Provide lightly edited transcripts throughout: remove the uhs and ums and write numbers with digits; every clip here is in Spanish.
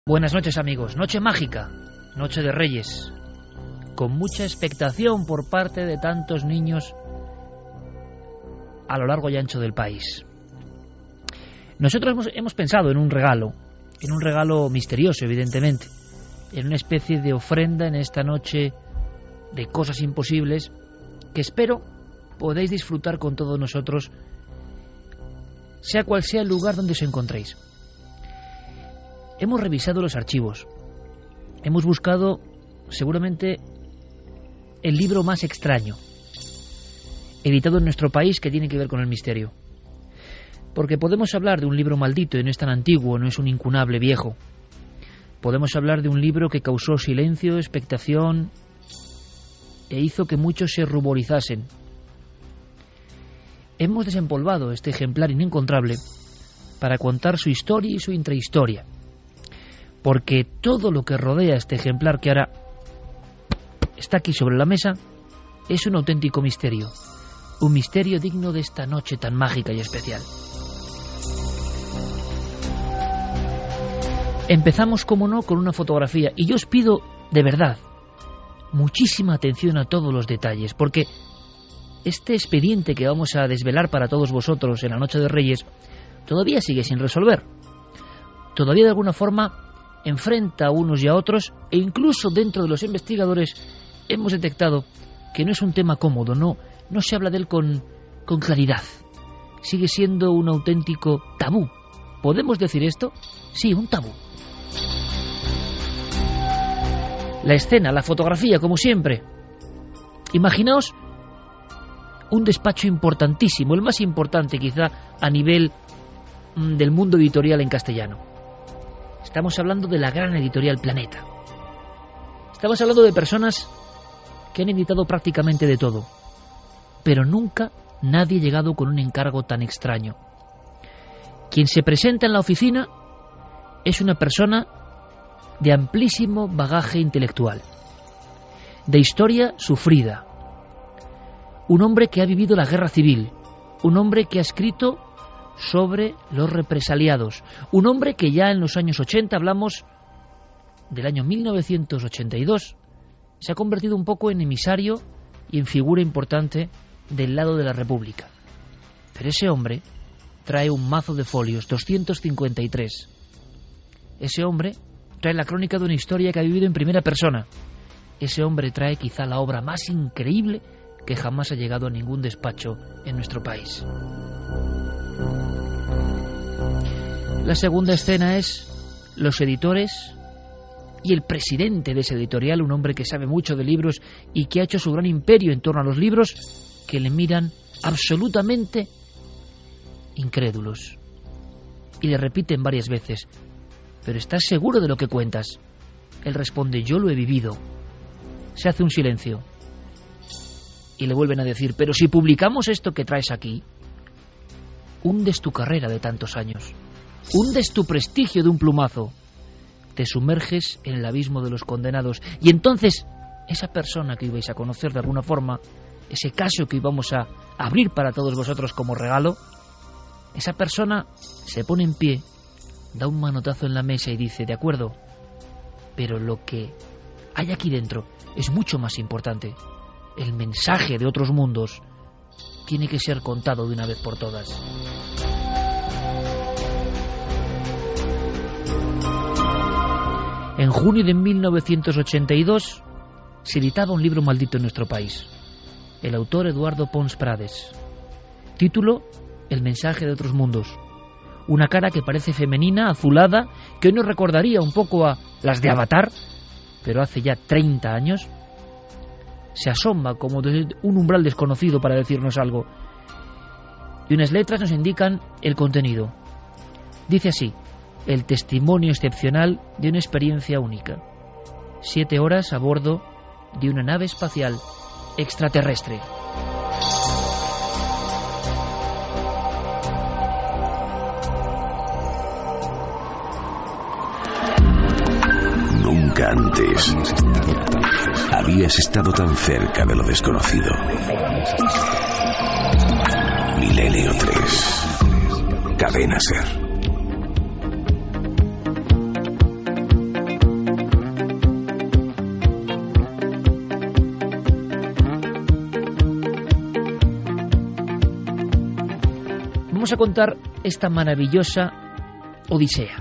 Buenas noches, amigos. Noche mágica, noche de Reyes, con mucha expectación por parte de tantos niños a lo largo y ancho del país. Nosotros hemos pensado en un regalo misterioso, evidentemente, en una especie de ofrenda en esta noche de cosas imposibles que espero podáis disfrutar con todos nosotros, sea cual sea el lugar donde os encontréis. Hemos revisado los archivos, hemos buscado seguramente el libro más extraño editado en nuestro país que tiene que ver con el misterio. Porque podemos hablar de un libro maldito y no es tan antiguo, no es un incunable viejo. Podemos hablar de un libro que causó silencio, expectación e hizo que muchos se ruborizasen. Hemos desempolvado este ejemplar inencontrable para contar su historia y su intrahistoria. Porque todo lo que rodea este ejemplar que ahora está aquí sobre la mesa es un auténtico misterio. Un misterio digno de esta noche tan mágica y especial. Empezamos, como no, con una fotografía. Y yo os pido, de verdad, muchísima atención a todos los detalles. Porque este expediente que vamos a desvelar para todos vosotros en la noche de Reyes todavía sigue sin resolver. Todavía de alguna forma enfrenta a unos y a otros, e incluso dentro de los investigadores hemos detectado que no es un tema cómodo, no se habla de él con claridad. Sigue siendo un auténtico tabú. ¿Podemos decir esto? Sí, un tabú. La escena, la fotografía, como siempre. Imaginaos un despacho importantísimo, el más importante quizá a nivel del mundo editorial en castellano. Estamos hablando de la gran editorial Planeta. Estamos hablando de personas que han editado prácticamente de todo, pero nunca nadie ha llegado con un encargo tan extraño. Quien se presenta en la oficina es una persona de amplísimo bagaje intelectual, de historia sufrida, un hombre que ha vivido la guerra civil, un hombre que ha escrito sobre los represaliados, un hombre que ya en los años 80, hablamos del año 1982, se ha convertido un poco en emisario y en figura importante del lado de la República. Pero ese hombre trae un mazo de folios, 253. Ese hombre trae la crónica de una historia que ha vivido en primera persona. Ese hombre trae quizá la obra más increíble que jamás ha llegado a ningún despacho en nuestro país. La segunda escena es los editores y el presidente de ese editorial, un hombre que sabe mucho de libros y que ha hecho su gran imperio en torno a los libros, que le miran absolutamente incrédulos y le repiten varias veces: ¿pero estás seguro de lo que cuentas? Él responde: yo lo he vivido. Se hace un silencio y le vuelven a decir: pero si publicamos esto que traes aquí, hundes tu carrera de tantos años, hundes tu prestigio de un plumazo, te sumerges en el abismo de los condenados. Y entonces esa persona que ibais a conocer de alguna forma, ese caso que íbamos a abrir para todos vosotros como regalo, esa persona se pone en pie, da un manotazo en la mesa y dice: de acuerdo, pero lo que hay aquí dentro es mucho más importante. El mensaje de otros mundos tiene que ser contado de una vez por todas. En junio de 1982 se editaba un libro maldito en nuestro país. El autor Eduardo Pons Prades. Título: El mensaje de otros mundos. Una cara que parece femenina, azulada, que hoy nos recordaría un poco a las de Avatar, pero hace ya 30 años. Se asoma como desde un umbral desconocido para decirnos algo. Y unas letras nos indican el contenido. Dice así: el testimonio excepcional de una experiencia única. 7 horas a bordo de una nave espacial extraterrestre. Nunca antes habías estado tan cerca de lo desconocido. Milenio 3. Cadena Ser. vamos a contar esta maravillosa odisea.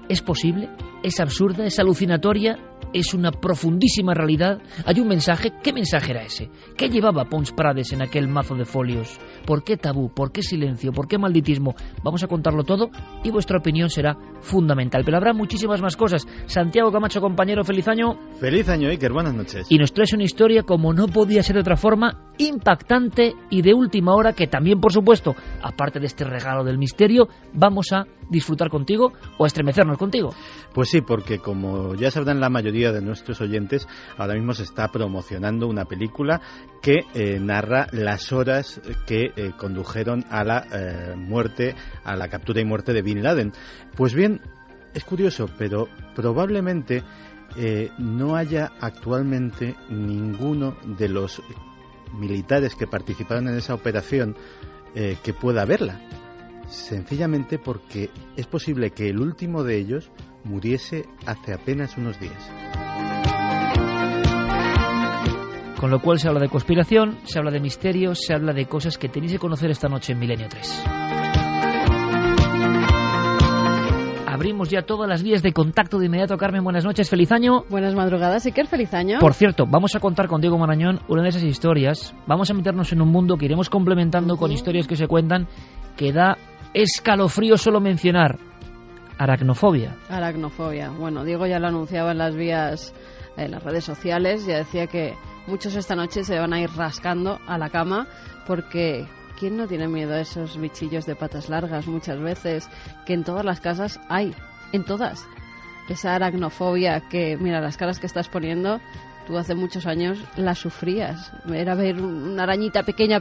¿Es posible? ¿Es absurda? ¿Es alucinatoria? ¿Es una profundísima realidad? ¿Hay un mensaje? ¿Qué mensaje era ese? ¿Qué llevaba Pons Prades en aquel mazo de folios? ¿Por qué tabú? ¿Por qué silencio? ¿Por qué malditismo? Vamos a contarlo todo y vuestra opinión será fundamental. Pero habrá muchísimas más cosas. Santiago Camacho, compañero, feliz año. Feliz año, Iker, buenas noches. Y nos traes una historia, como no podía ser de otra forma, impactante y de última hora, que también, por supuesto, aparte de este regalo del misterio, vamos a disfrutar contigo o a estremecernos contigo. Pues sí, porque como ya sabrán la mayoría de nuestros oyentes, ahora mismo se está promocionando una película que narra las horas que condujeron a la muerte, a la captura y muerte de Bin Laden. Pues bien, es curioso, pero probablemente no haya actualmente ninguno de los militares que participaron en esa operación que pueda verla. Sencillamente porque es posible que el último de ellos muriese hace apenas unos días. Con lo cual se habla de conspiración, se habla de misterios, se habla de cosas que tenéis que conocer esta noche en Milenio 3. Abrimos ya todas las vías de contacto de inmediato. Carmen, buenas noches, feliz año. Buenas madrugadas, Iker, feliz año. Por cierto, vamos a contar con Diego Marañón una de esas historias. Vamos a meternos en un mundo que iremos complementando con historias que se cuentan, que da escalofrío solo mencionar. Aracnofobia. Aracnofobia. Bueno, Diego ya lo anunciaba en las vías, en las redes sociales, ya decía que muchos esta noche se van a ir rascando a la cama porque ¿quién no tiene miedo a esos bichillos de patas largas muchas veces que en todas las casas hay? En todas. Esa aracnofobia que, mira, las caras que estás poniendo, tú hace muchos años la sufrías. Era ver una arañita pequeña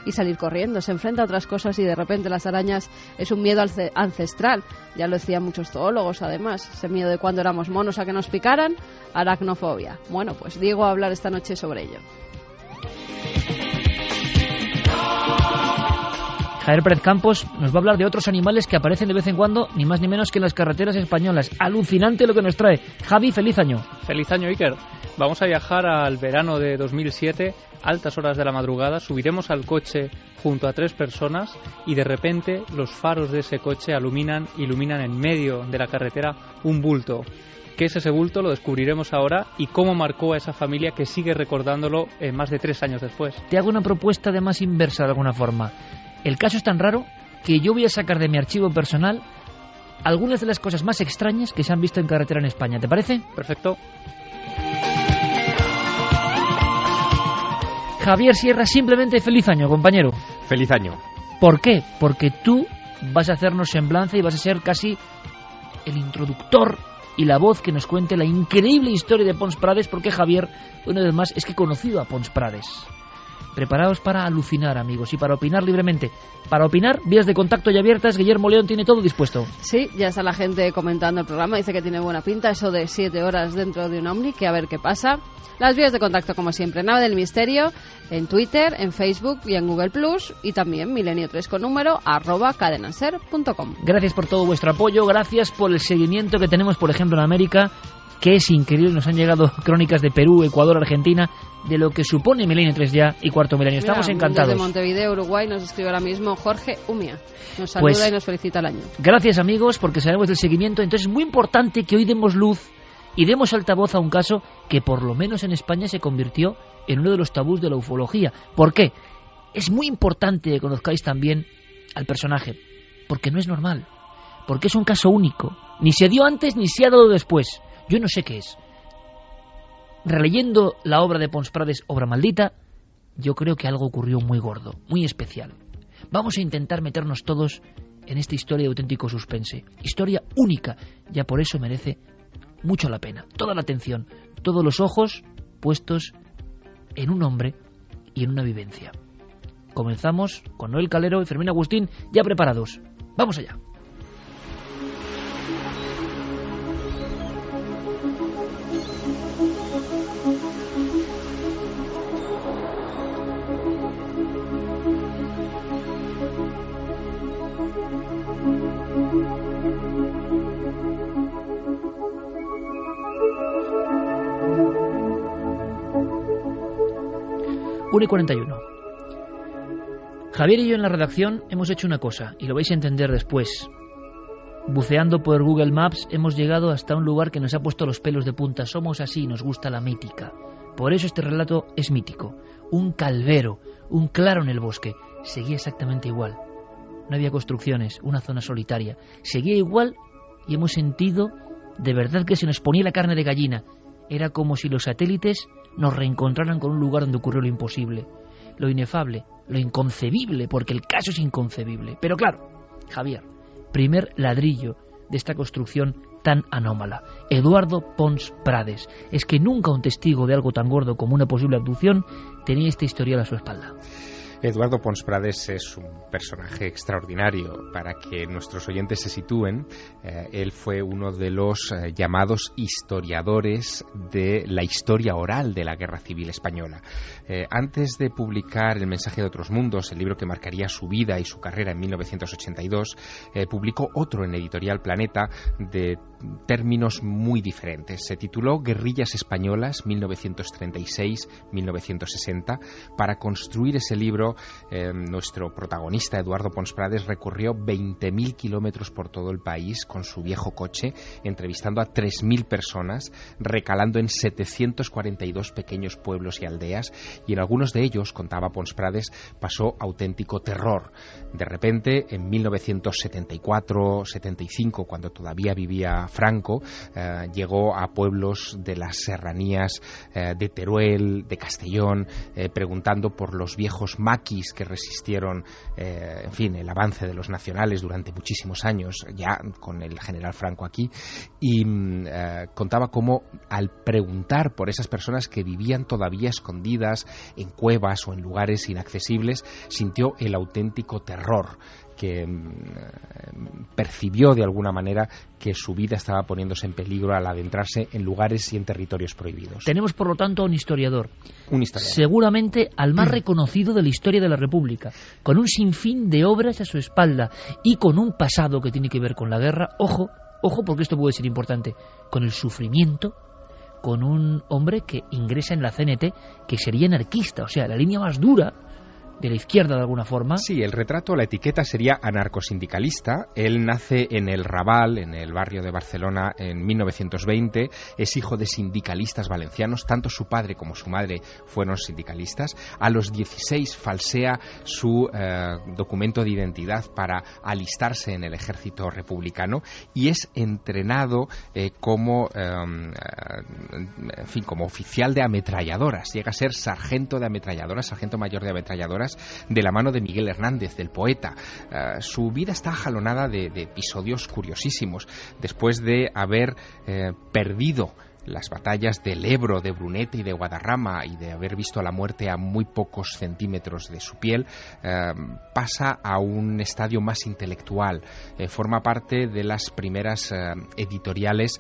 y salir corriendo. Se enfrenta a otras cosas y de repente las arañas es un miedo ancestral. Ya lo decían muchos zoólogos, además. Ese miedo de cuando éramos monos a que nos picaran, aracnofobia. Bueno, pues Diego va a hablar esta noche sobre ello. Javier Pérez Campos nos va a hablar de otros animales que aparecen de vez en cuando, ni más ni menos que en las carreteras españolas. Alucinante lo que nos trae. Javi, feliz año. Feliz año, Iker. Vamos a viajar al verano de 2007, altas horas de la madrugada, subiremos al coche junto a 3 personas y de repente los faros de ese coche iluminan en medio de la carretera un bulto. ¿Qué es ese bulto? Lo descubriremos ahora y cómo marcó a esa familia que sigue recordándolo más de 3 años después. Te hago una propuesta además inversa de alguna forma. El caso es tan raro que yo voy a sacar de mi archivo personal algunas de las cosas más extrañas que se han visto en carretera en España. ¿Te parece? Perfecto. Javier Sierra, simplemente feliz año, compañero. Feliz año. ¿Por qué? Porque tú vas a hacernos semblanza y vas a ser casi el introductor y la voz que nos cuente la increíble historia de Pons Prades, porque Javier, una vez más, es que he conocido a Pons Prades. Preparaos para alucinar, amigos, y para opinar libremente. Para opinar, vías de contacto ya abiertas. Guillermo León tiene todo dispuesto. Sí, ya está la gente comentando el programa. Dice que tiene buena pinta, eso de 7 horas dentro de un Omni, que a ver qué pasa. Las vías de contacto, como siempre, Nave del Misterio, en Twitter, en Facebook y en Google+, y también Milenio3 con número, @cadenaser.com. Gracias por todo vuestro apoyo, gracias por el seguimiento que tenemos, por ejemplo, en América, que es increíble. Nos han llegado crónicas de Perú, Ecuador, Argentina, de lo que supone Milenio 3 ya y Cuarto Milenio. Estamos encantados. Desde Montevideo, Uruguay, nos escribe ahora mismo Jorge Umia. Nos saluda y nos felicita el año. Gracias, amigos, porque sabemos del seguimiento. Entonces es muy importante que hoy demos luz y demos altavoz a un caso que por lo menos en España se convirtió en uno de los tabús de la ufología. ¿Por qué? Es muy importante que conozcáis también al personaje, porque no es normal, porque es un caso único. Ni se dio antes ni se ha dado después. Yo no sé qué es. Releyendo la obra de Pons Prades, Obra Maldita, yo creo que algo ocurrió muy gordo, muy especial. Vamos a intentar meternos todos en esta historia de auténtico suspense. Historia única, ya por eso merece mucho la pena. Toda la atención, todos los ojos puestos en un hombre y en una vivencia. Comenzamos con Noel Calero y Fermín Agustín ya preparados. ¡Vamos allá! y 41. Javier y yo en la redacción hemos hecho una cosa, y lo vais a entender después. Buceando por Google Maps hemos llegado hasta un lugar que nos ha puesto los pelos de punta. Somos así, nos gusta la mítica. Por eso este relato es mítico. Un calvero, un claro en el bosque. Seguía exactamente igual. No había construcciones, una zona solitaria. Seguía igual y hemos sentido de verdad que se nos ponía la carne de gallina. Era como si los satélites nos reencontraran con un lugar donde ocurrió lo imposible, lo inefable, lo inconcebible, porque el caso es inconcebible. Pero claro, Javier, primer ladrillo de esta construcción tan anómala. Eduardo Pons Prades. Es que nunca un testigo de algo tan gordo como una posible abducción tenía este historial a su espalda. Eduardo Pons Prades es un personaje extraordinario. Para que nuestros oyentes se sitúen, él fue uno de los llamados historiadores de la historia oral de la Guerra Civil Española. Antes de publicar El mensaje de otros mundos, el libro que marcaría su vida y su carrera en 1982, publicó otro en Editorial Planeta de términos muy diferentes. Se tituló Guerrillas Españolas 1936-1960. Para construir ese libro, nuestro protagonista, Eduardo Pons Prades, recorrió 20.000 kilómetros por todo el país con su viejo coche, entrevistando a 3.000 personas, recalando en 742 pequeños pueblos y aldeas, y en algunos de ellos, contaba Pons Prades, pasó auténtico terror. De repente, en 1974-75, cuando todavía vivía Franco, llegó a pueblos de las serranías de Teruel, de Castellón, preguntando por los viejos maquis que resistieron, en fin, el avance de los nacionales durante muchísimos años, ya con el general Franco aquí, y contaba cómo al preguntar por esas personas que vivían todavía escondidas en cuevas o en lugares inaccesibles, sintió el auténtico terror, que percibió de alguna manera que su vida estaba poniéndose en peligro al adentrarse en lugares y en territorios prohibidos. Tenemos, por lo tanto, a un historiador. Un historiador. Seguramente al más reconocido de la historia de la República, con un sinfín de obras a su espalda y con un pasado que tiene que ver con la guerra. Ojo, porque esto puede ser importante, con el sufrimiento, con un hombre que ingresa en la CNT, que sería anarquista, o sea, la línea más dura de la izquierda de alguna forma. Sí, el retrato, la etiqueta sería anarcosindicalista. Él nace en el Raval, en el barrio de Barcelona, en 1920. Es hijo de sindicalistas valencianos. Tanto su padre como su madre fueron sindicalistas. A los 16 falsea su documento de identidad para alistarse en el ejército republicano y es entrenado como oficial de ametralladoras. Llega a ser sargento de ametralladoras, sargento mayor de ametralladoras, de la mano de Miguel Hernández, del poeta. Su vida está jalonada de episodios curiosísimos. Después de haber perdido las batallas del Ebro, de Brunete y de Guadarrama, y de haber visto la muerte a muy pocos centímetros de su piel, pasa a un estadio más intelectual. Forma parte de las primeras editoriales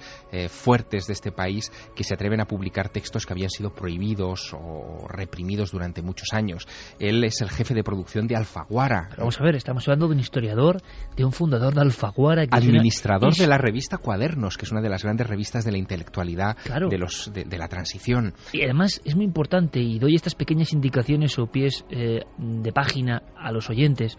fuertes de este país que se atreven a publicar textos que habían sido prohibidos o reprimidos durante muchos años. Él es el jefe de producción de Alfaguara. Pero vamos a ver, estamos hablando de un historiador, de un fundador de Alfaguara, que administrador de la revista Cuadernos, que es una de las grandes revistas de la intelectualidad, claro, de la transición. Y además es muy importante, y doy estas pequeñas indicaciones o pies de página a los oyentes,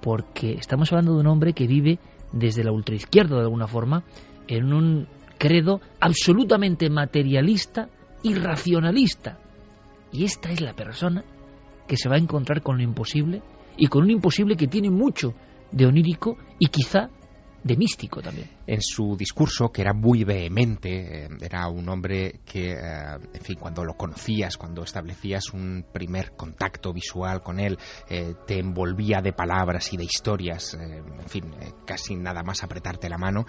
porque estamos hablando de un hombre que vive desde la ultraizquierda de alguna forma, en un credo absolutamente materialista y racionalista. Y esta es la persona que se va a encontrar con lo imposible, y con un imposible que tiene mucho de onírico y quizá de místico también. En su discurso, que era muy vehemente, era un hombre que, en fin, cuando lo conocías, cuando establecías un primer contacto visual con él, te envolvía de palabras y de historias, en fin, casi nada más apretarte la mano.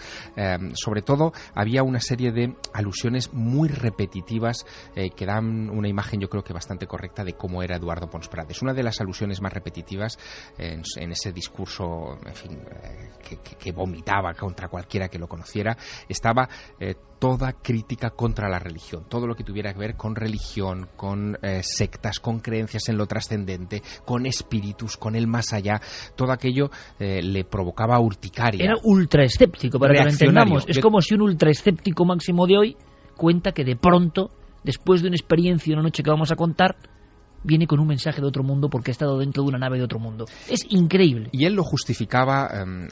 Sobre todo, había una serie de alusiones muy repetitivas que dan una imagen, yo creo que bastante correcta, de cómo era Eduardo Pons Prades. Una de las alusiones más repetitivas en ese discurso, en fin, que vomitaba contra cualquiera que lo conociera, estaba toda crítica contra la religión, todo lo que tuviera que ver con religión, con sectas, con creencias en lo trascendente, con espíritus, con el más allá. Todo aquello le provocaba urticaria. Era ultraescéptico, para que lo entendamos. Es como si un ultraescéptico máximo de hoy cuenta que de pronto, después de una experiencia, una noche que vamos a contar, viene con un mensaje de otro mundo porque ha estado dentro de una nave de otro mundo. Es increíble. Y él lo justificaba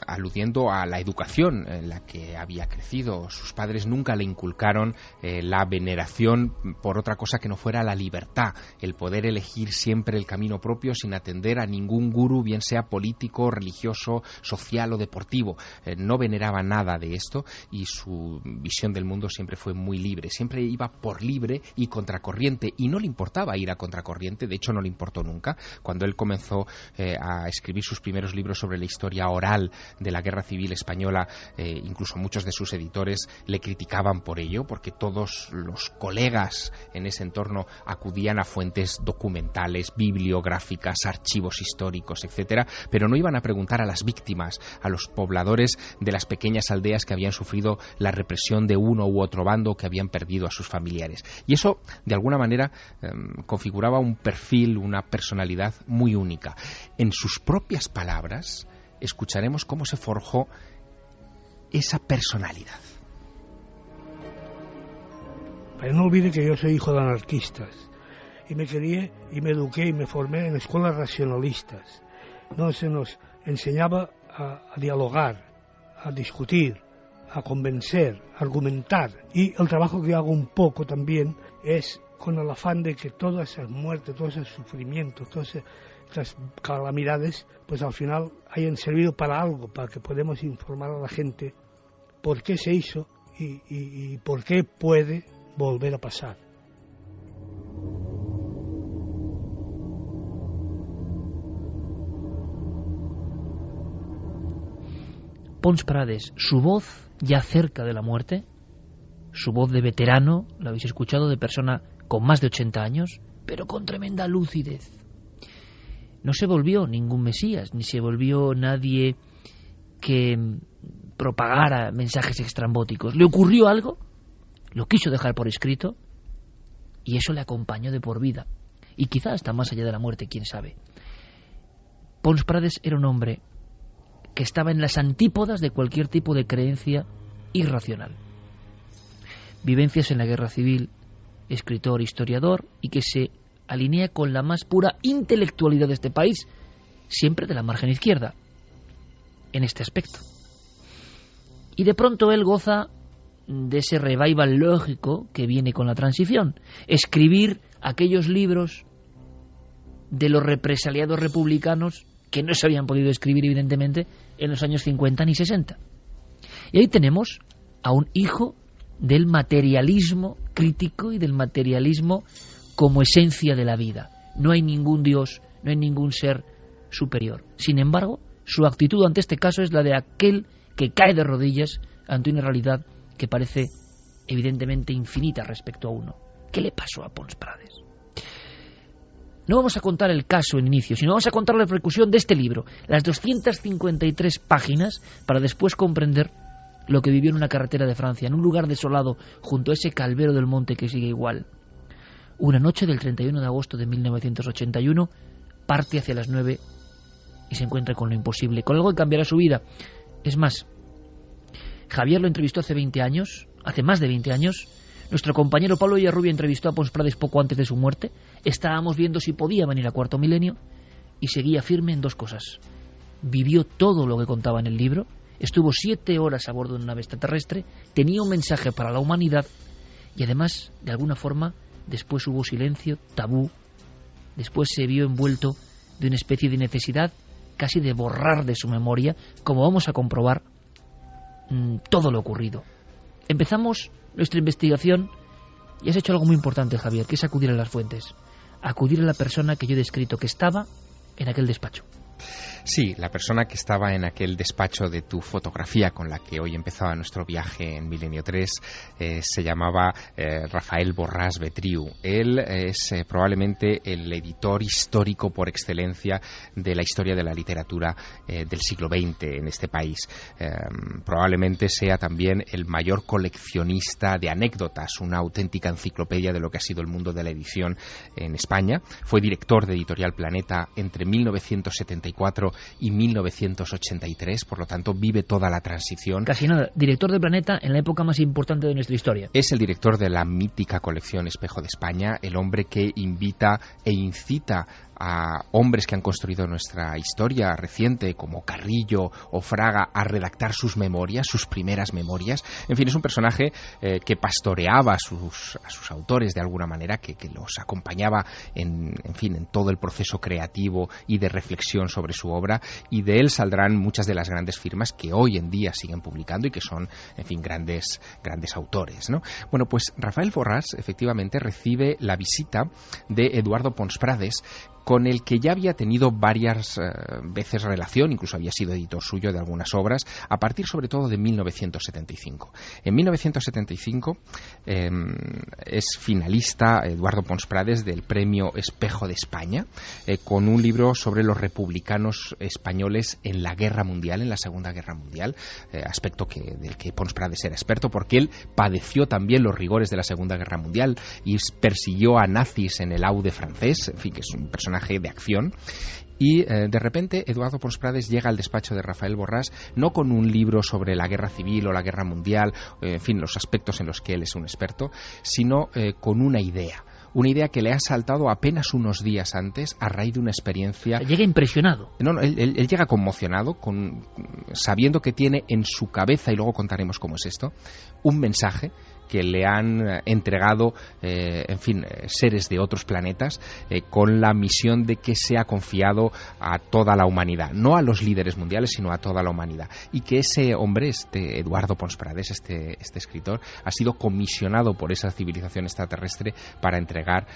aludiendo a la educación en la que había crecido. Sus padres nunca le inculcaron la veneración por otra cosa que no fuera la libertad, el poder elegir siempre el camino propio sin atender a ningún gurú, bien sea político, religioso, social o deportivo. No veneraba nada de esto y su visión del mundo siempre fue muy libre. Siempre iba por libre y contracorriente, y no le importaba ir a contracorriente. De hecho, no le importó nunca. Cuando él comenzó a escribir sus primeros libros sobre la historia oral de la Guerra Civil Española, incluso muchos de sus editores le criticaban por ello, porque todos los colegas en ese entorno acudían a fuentes documentales, bibliográficas, archivos históricos, etcétera, pero no iban a preguntar a las víctimas, a los pobladores de las pequeñas aldeas que habían sufrido la represión de uno u otro bando, que habían perdido a sus familiares. Y eso, de alguna manera, configuraba un perfil, una personalidad muy única. En sus propias palabras, escucharemos cómo se forjó esa personalidad. Pero no olvide que yo soy hijo de anarquistas y me crié y me eduqué y me formé en escuelas racionalistas. No se nos enseñaba a dialogar, a discutir, a convencer, a argumentar, y el trabajo que hago un poco también es con el afán de que todas esas muertes, todos esos sufrimientos, todas esas calamidades, pues al final hayan servido para algo, para que podamos informar a la gente por qué se hizo y por qué puede volver a pasar. Pons Prades, su voz ya cerca de la muerte, su voz de veterano, lo habéis escuchado, de persona con más de 80 años, pero con tremenda lucidez. No se volvió ningún mesías, ni se volvió nadie que propagara mensajes extrambóticos. Le ocurrió algo, lo quiso dejar por escrito, y eso le acompañó de por vida. Y quizá hasta más allá de la muerte, quién sabe. Pons Prades era un hombre que estaba en las antípodas de cualquier tipo de creencia irracional. Vivencias en la guerra civil, escritor, historiador, y que se alinea con la más pura intelectualidad de este país, siempre de la margen izquierda, en este aspecto. Y de pronto él goza de ese revival lógico que viene con la transición, escribir aquellos libros de los represaliados republicanos que no se habían podido escribir, evidentemente, en los años 50 ni 60. Y ahí tenemos a un hijo del materialismo crítico y del materialismo como esencia de la vida. No hay ningún Dios, no hay ningún ser superior. Sin embargo, su actitud ante este caso es la de aquel que cae de rodillas ante una realidad que parece evidentemente infinita respecto a uno. ¿Qué le pasó a Pons Prades? No vamos a contar el caso en inicio, sino vamos a contar la repercusión de este libro, las 253 páginas, para después comprender lo que vivió en una carretera de Francia, en un lugar desolado, junto a ese calvero del monte que sigue igual. Una noche del 31 de agosto de 1981, parte hacia las 9 y se encuentra con lo imposible, con algo que cambiará su vida. Es más, Javier lo entrevistó hace más de 20 años. Nuestro compañero Pablo Villarrubia entrevistó a Pons Prades poco antes de su muerte. Estábamos viendo si podía venir a Cuarto Milenio y seguía firme en dos cosas. Vivió todo lo que contaba en el libro, estuvo 7 horas a bordo de una nave extraterrestre, tenía un mensaje para la humanidad y además, de alguna forma, después hubo silencio, tabú, después se vio envuelto de una especie de necesidad casi de borrar de su memoria, como vamos a comprobar, todo lo ocurrido. Empezamos nuestra investigación y has hecho algo muy importante, Javier, que es acudir a las fuentes, acudir a la persona que yo he descrito, que estaba en aquel despacho. Sí, la persona que estaba en aquel despacho de tu fotografía con la que hoy empezaba nuestro viaje en Milenio 3 se llamaba Rafael Borràs Betriu. Él es probablemente el editor histórico por excelencia de la historia de la literatura del siglo XX en este país. Probablemente sea también el mayor coleccionista de anécdotas, una auténtica enciclopedia de lo que ha sido el mundo de la edición en España. Fue director de Editorial Planeta entre 1974 y 1983, por lo tanto vive toda la transición. Casi nada, director de Planeta en la época más importante de nuestra historia. Es el director de la mítica colección Espejo de España, el hombre que invita e incita a hombres que han construido nuestra historia reciente, como Carrillo o Fraga, a redactar sus memorias, sus primeras memorias. En fin, es un personaje que pastoreaba a sus autores de alguna manera, que los acompañaba en todo el proceso creativo y de reflexión sobre su obra, y de él saldrán muchas de las grandes firmas que hoy en día siguen publicando y que son, en fin, grandes autores, ¿no? Bueno, pues Rafael Borràs efectivamente recibe la visita de Eduardo Pons Prades, con el que ya había tenido varias veces relación, incluso había sido editor suyo de algunas obras, a partir sobre todo de 1975. En 1975 es finalista Eduardo Pons Prades del premio Espejo de España, con un libro sobre los republicanos españoles en la Guerra Mundial, en la Segunda Guerra Mundial, aspecto del que Pons Prades era experto, porque él padeció también los rigores de la Segunda Guerra Mundial y persiguió a nazis en el Aude francés, en fin, que es un personaje de acción. Y de repente Eduardo Pons Prades llega al despacho de Rafael Borràs no con un libro sobre la guerra civil o la guerra mundial, en fin, los aspectos en los que él es un experto, sino con una idea que le ha saltado apenas unos días antes a raíz de una experiencia. Llega impresionado. No, él llega conmocionado, sabiendo que tiene en su cabeza, y luego contaremos cómo es esto, un mensaje que le han entregado, seres de otros planetas, con la misión de que sea confiado a toda la humanidad, no a los líderes mundiales, sino a toda la humanidad, y que ese hombre, Eduardo Pons Prades, este escritor, ha sido comisionado por esa civilización extraterrestre para entregar,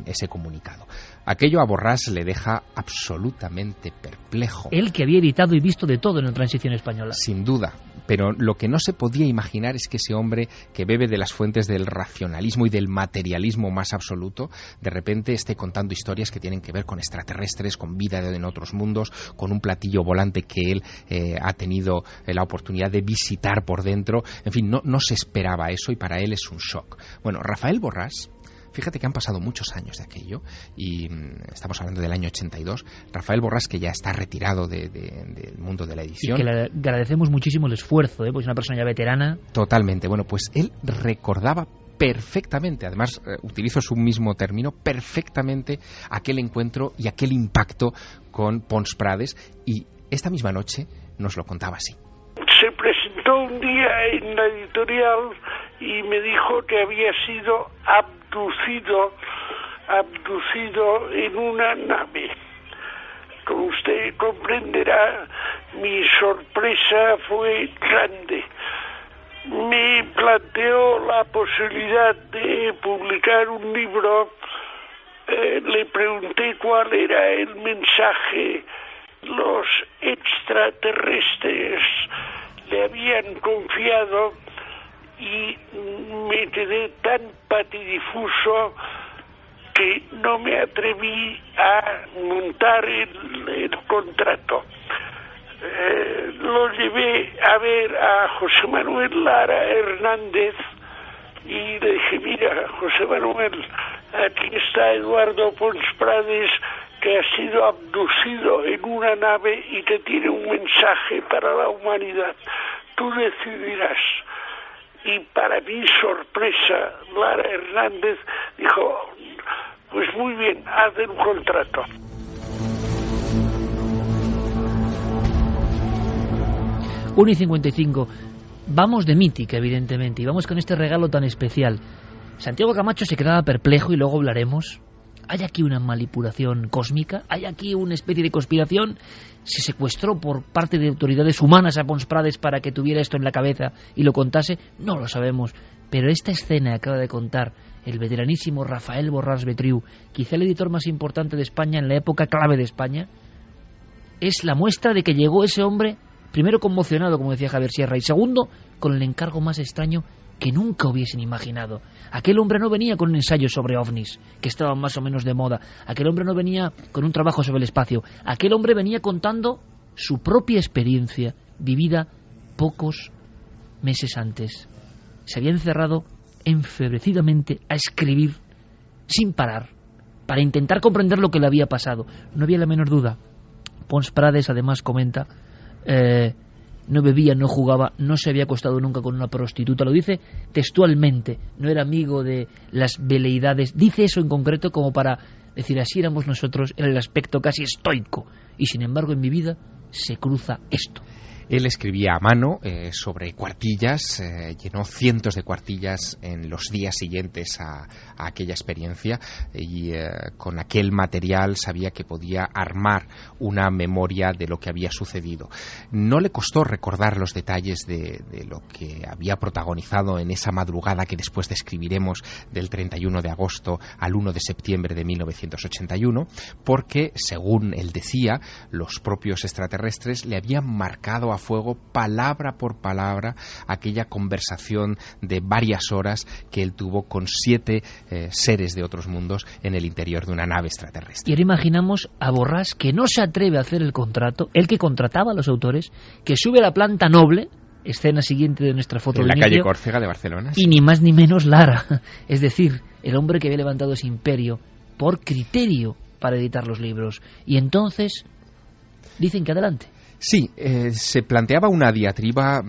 ese comunicado. Aquello a Borràs le deja absolutamente perplejo. Él, que había editado y visto de todo en la transición española. Sin duda, pero lo que no se podía imaginar es que ese hombre, que bebe de las fuentes del racionalismo y del materialismo más absoluto, de repente esté contando historias que tienen que ver con extraterrestres, con vida en otros mundos, con un platillo volante que él ha tenido la oportunidad de visitar por dentro. En fin, no se esperaba eso, y para él es un shock. Bueno, Rafael Borràs, fíjate que han pasado muchos años de aquello, y estamos hablando del año 82. Rafael Borràs, que ya está retirado del mundo de la edición. Y que le agradecemos muchísimo el esfuerzo, porque es una persona ya veterana. Totalmente. Bueno, pues él recordaba perfectamente, además utilizo su mismo término, perfectamente aquel encuentro y aquel impacto con Pons Prades, y esta misma noche nos lo contaba así. Se presentó un día en la editorial y me dijo que había sido abducido en una nave. Como usted comprenderá, mi sorpresa fue grande. Me planteó la posibilidad de publicar un libro. Le pregunté cuál era el mensaje. Los extraterrestres le habían confiado, y me quedé tan patidifuso que no me atreví a montar el contrato. Lo llevé a ver a José Manuel Lara Hernández y le dije: mira, José Manuel, aquí está Eduardo Pons Prades, que ha sido abducido en una nave y que tiene un mensaje para la humanidad. Tú decidirás. Y para mi sorpresa, Lara Hernández dijo: pues muy bien, haz un contrato. Uno y 55. Vamos de mítica, evidentemente, y vamos con este regalo tan especial. Santiago Camacho se quedaba perplejo, y luego hablaremos. ¿Hay aquí una manipulación cósmica? ¿Hay aquí una especie de conspiración? ¿Se secuestró por parte de autoridades humanas a Pons Prades para que tuviera esto en la cabeza y lo contase? No lo sabemos. Pero esta escena que acaba de contar el veteranísimo Rafael Borràs Betriu, quizá el editor más importante de España en la época clave de España, es la muestra de que llegó ese hombre, primero conmocionado, como decía Javier Sierra, y segundo, con el encargo más extraño que nunca hubiesen imaginado. Aquel hombre no venía con un ensayo sobre ovnis, que estaban más o menos de moda. Aquel hombre no venía con un trabajo sobre el espacio. Aquel hombre venía contando su propia experiencia, vivida pocos meses antes. Se había encerrado enfebrecidamente a escribir sin parar, para intentar comprender lo que le había pasado. No había la menor duda Pons Prades además comenta, no bebía, no jugaba, no se había acostado nunca con una prostituta, lo dice textualmente, no era amigo de las veleidades, dice eso en concreto como para decir, así éramos nosotros en el aspecto casi estoico, y sin embargo en mi vida se cruza esto. Él escribía a mano sobre cuartillas, llenó cientos de cuartillas en los días siguientes a aquella experiencia y con aquel material sabía que podía armar una memoria de lo que había sucedido. No le costó recordar los detalles de lo que había protagonizado en esa madrugada que después describiremos del 31 de agosto al 1 de septiembre de 1981, porque, según él decía, los propios extraterrestres le habían marcado a fuego, palabra por palabra, aquella conversación de varias horas que él tuvo con 7 seres de otros mundos en el interior de una nave extraterrestre. Y ahora imaginamos a Borràs, que no se atreve a hacer el contrato, el que contrataba a los autores, que sube a la planta noble, escena siguiente de nuestra foto en de la inicio, calle Córcega de Barcelona. y ni más ni menos Lara, es decir, el hombre que había levantado ese imperio por criterio para editar los libros. Y entonces dicen que adelante. Sí, se planteaba una diatriba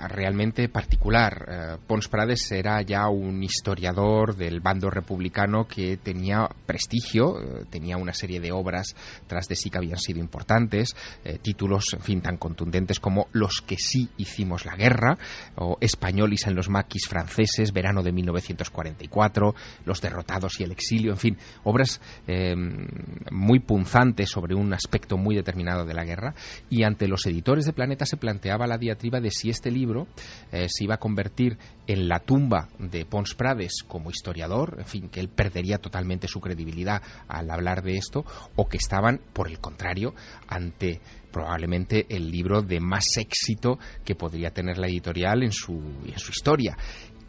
realmente particular. Pons Prades era ya un historiador del bando republicano que tenía prestigio, tenía una serie de obras tras de sí que habían sido importantes, títulos, en fin, tan contundentes como Los que sí hicimos la guerra, o Españolis en los maquis franceses, verano de 1944, Los derrotados y el exilio, en fin, obras muy punzantes sobre un aspecto muy determinado de la guerra, y ante los editores de Planeta se planteaba la diatriba de si este libro se iba a convertir en la tumba de Pons Prades como historiador, en fin, que él perdería totalmente su credibilidad al hablar de esto, o que estaban, por el contrario, ante probablemente el libro de más éxito que podría tener la editorial en su historia.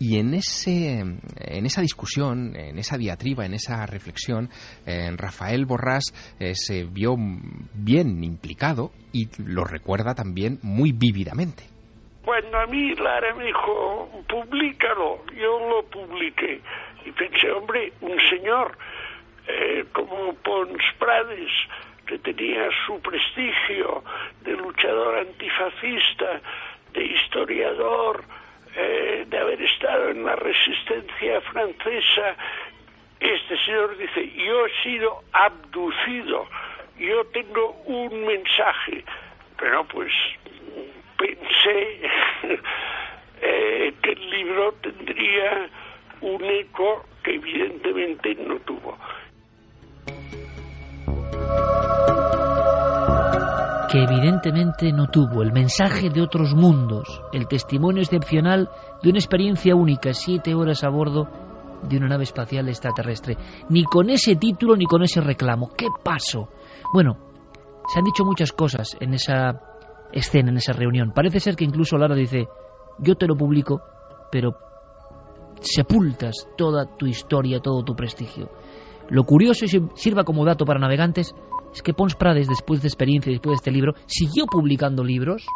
Y en esa discusión, en esa diatriba, en esa reflexión, Rafael Borràs se vio bien implicado y lo recuerda también muy vívidamente. Cuando a mí Lara me dijo, públicalo, yo lo publiqué. Y pensé, hombre, un señor como Pons Prades, que tenía su prestigio de luchador antifascista, de historiador, de haber estado en la resistencia francesa, este señor dice, yo he sido abducido, yo tengo un mensaje. Pero pues pensé que el libro tendría un eco que evidentemente no tuvo. Que evidentemente no tuvo, el mensaje de otros mundos, el testimonio excepcional de una experiencia única, 7 horas a bordo de una nave espacial extraterrestre. Ni con ese título ni con ese reclamo. ¿Qué pasó? Bueno, se han dicho muchas cosas en esa escena, en esa reunión. Parece ser que incluso Lara dice, yo te lo publico, pero sepultas toda tu historia, todo tu prestigio. Lo curioso, y sirva como dato para navegantes, es que Pons Prades, después de experiencia y después de este libro, siguió publicando libros,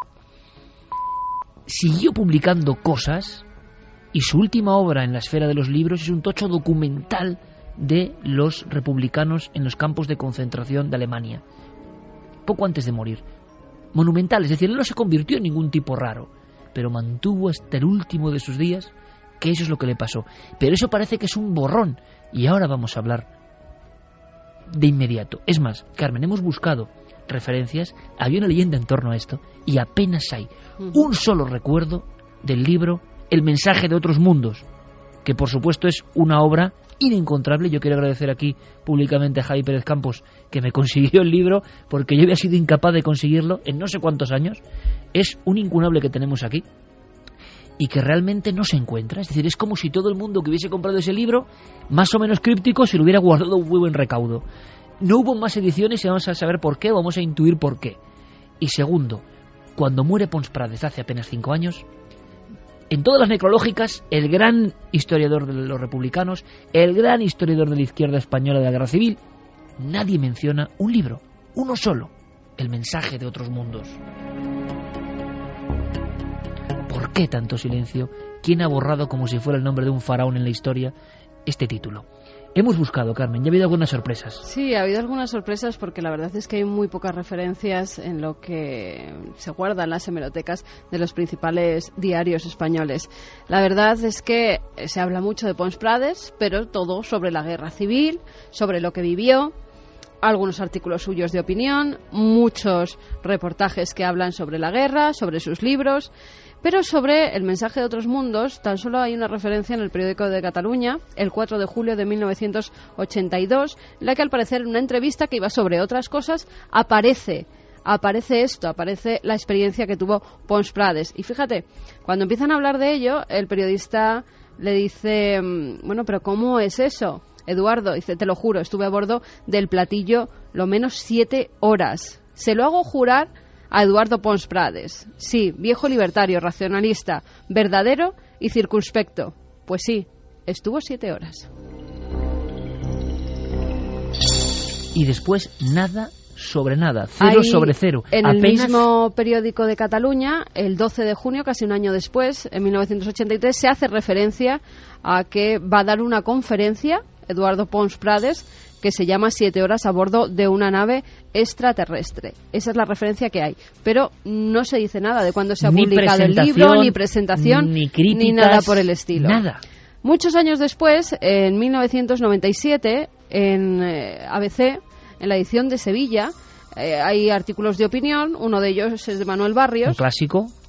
siguió publicando cosas, y su última obra en la esfera de los libros es un tocho documental de los republicanos en los campos de concentración de Alemania, poco antes de morir. Monumental, es decir, él no se convirtió en ningún tipo raro, pero mantuvo hasta el último de sus días que eso es lo que le pasó. Pero eso parece que es un borrón, y ahora vamos a hablar de inmediato. Es más, Carmen, hemos buscado referencias, había una leyenda en torno a esto, y apenas hay un solo recuerdo del libro El mensaje de otros mundos, que por supuesto es una obra inencontrable. Yo quiero agradecer aquí públicamente a Javi Pérez Campos, que me consiguió el libro, porque yo había sido incapaz de conseguirlo en no sé cuántos años. Es un incunable que tenemos aquí y que realmente no se encuentra. Es decir, es como si todo el mundo que hubiese comprado ese libro, más o menos críptico, se lo hubiera guardado un muy buen recaudo. No hubo más ediciones y vamos a saber por qué, vamos a intuir por qué. Y segundo, cuando muere Pons Prades hace apenas 5 años, en todas las necrológicas, el gran historiador de los republicanos, el gran historiador de la izquierda española de la Guerra Civil, nadie menciona un libro, uno solo, El mensaje de otros mundos. ¿Por qué tanto silencio? ¿Quién ha borrado como si fuera el nombre de un faraón en la historia este título. Hemos buscado, Carmen, ya ha habido algunas sorpresas. Sí, ha habido algunas sorpresas porque la verdad es que hay muy pocas referencias en lo que se guarda en las hemerotecas de los principales diarios españoles. La verdad es que se habla mucho de Pons Prades, pero todo sobre la guerra civil, sobre lo que vivió, algunos artículos suyos de opinión, muchos reportajes que hablan sobre la guerra, sobre sus libros. Pero sobre el mensaje de otros mundos, tan solo hay una referencia en el periódico de Cataluña, el 4 de julio de 1982, en la que al parecer en una entrevista que iba sobre otras cosas, aparece la experiencia que tuvo Pons Prades. Y fíjate, cuando empiezan a hablar de ello, el periodista le dice, bueno, pero ¿cómo es eso? Eduardo dice, te lo juro, estuve a bordo del platillo lo menos 7 horas. Se lo hago jurar a Eduardo Pons Prades. Sí, viejo libertario, racionalista, verdadero y circunspecto. Pues sí, estuvo 7 horas. Y después nada sobre nada, cero sobre cero. En el mismo periódico de Cataluña, el 12 de junio, casi un año después, en 1983, se hace referencia a que va a dar una conferencia Eduardo Pons Prades que se llama 7 horas a bordo de una nave extraterrestre. Esa es la referencia que hay. Pero no se dice nada de cuándo se ha publicado el libro, ni presentación, ni críticas, ni nada por el estilo. Nada. Muchos años después, en 1997, en ABC, en la edición de Sevilla, hay artículos de opinión. Uno de ellos es de Manuel Barrios.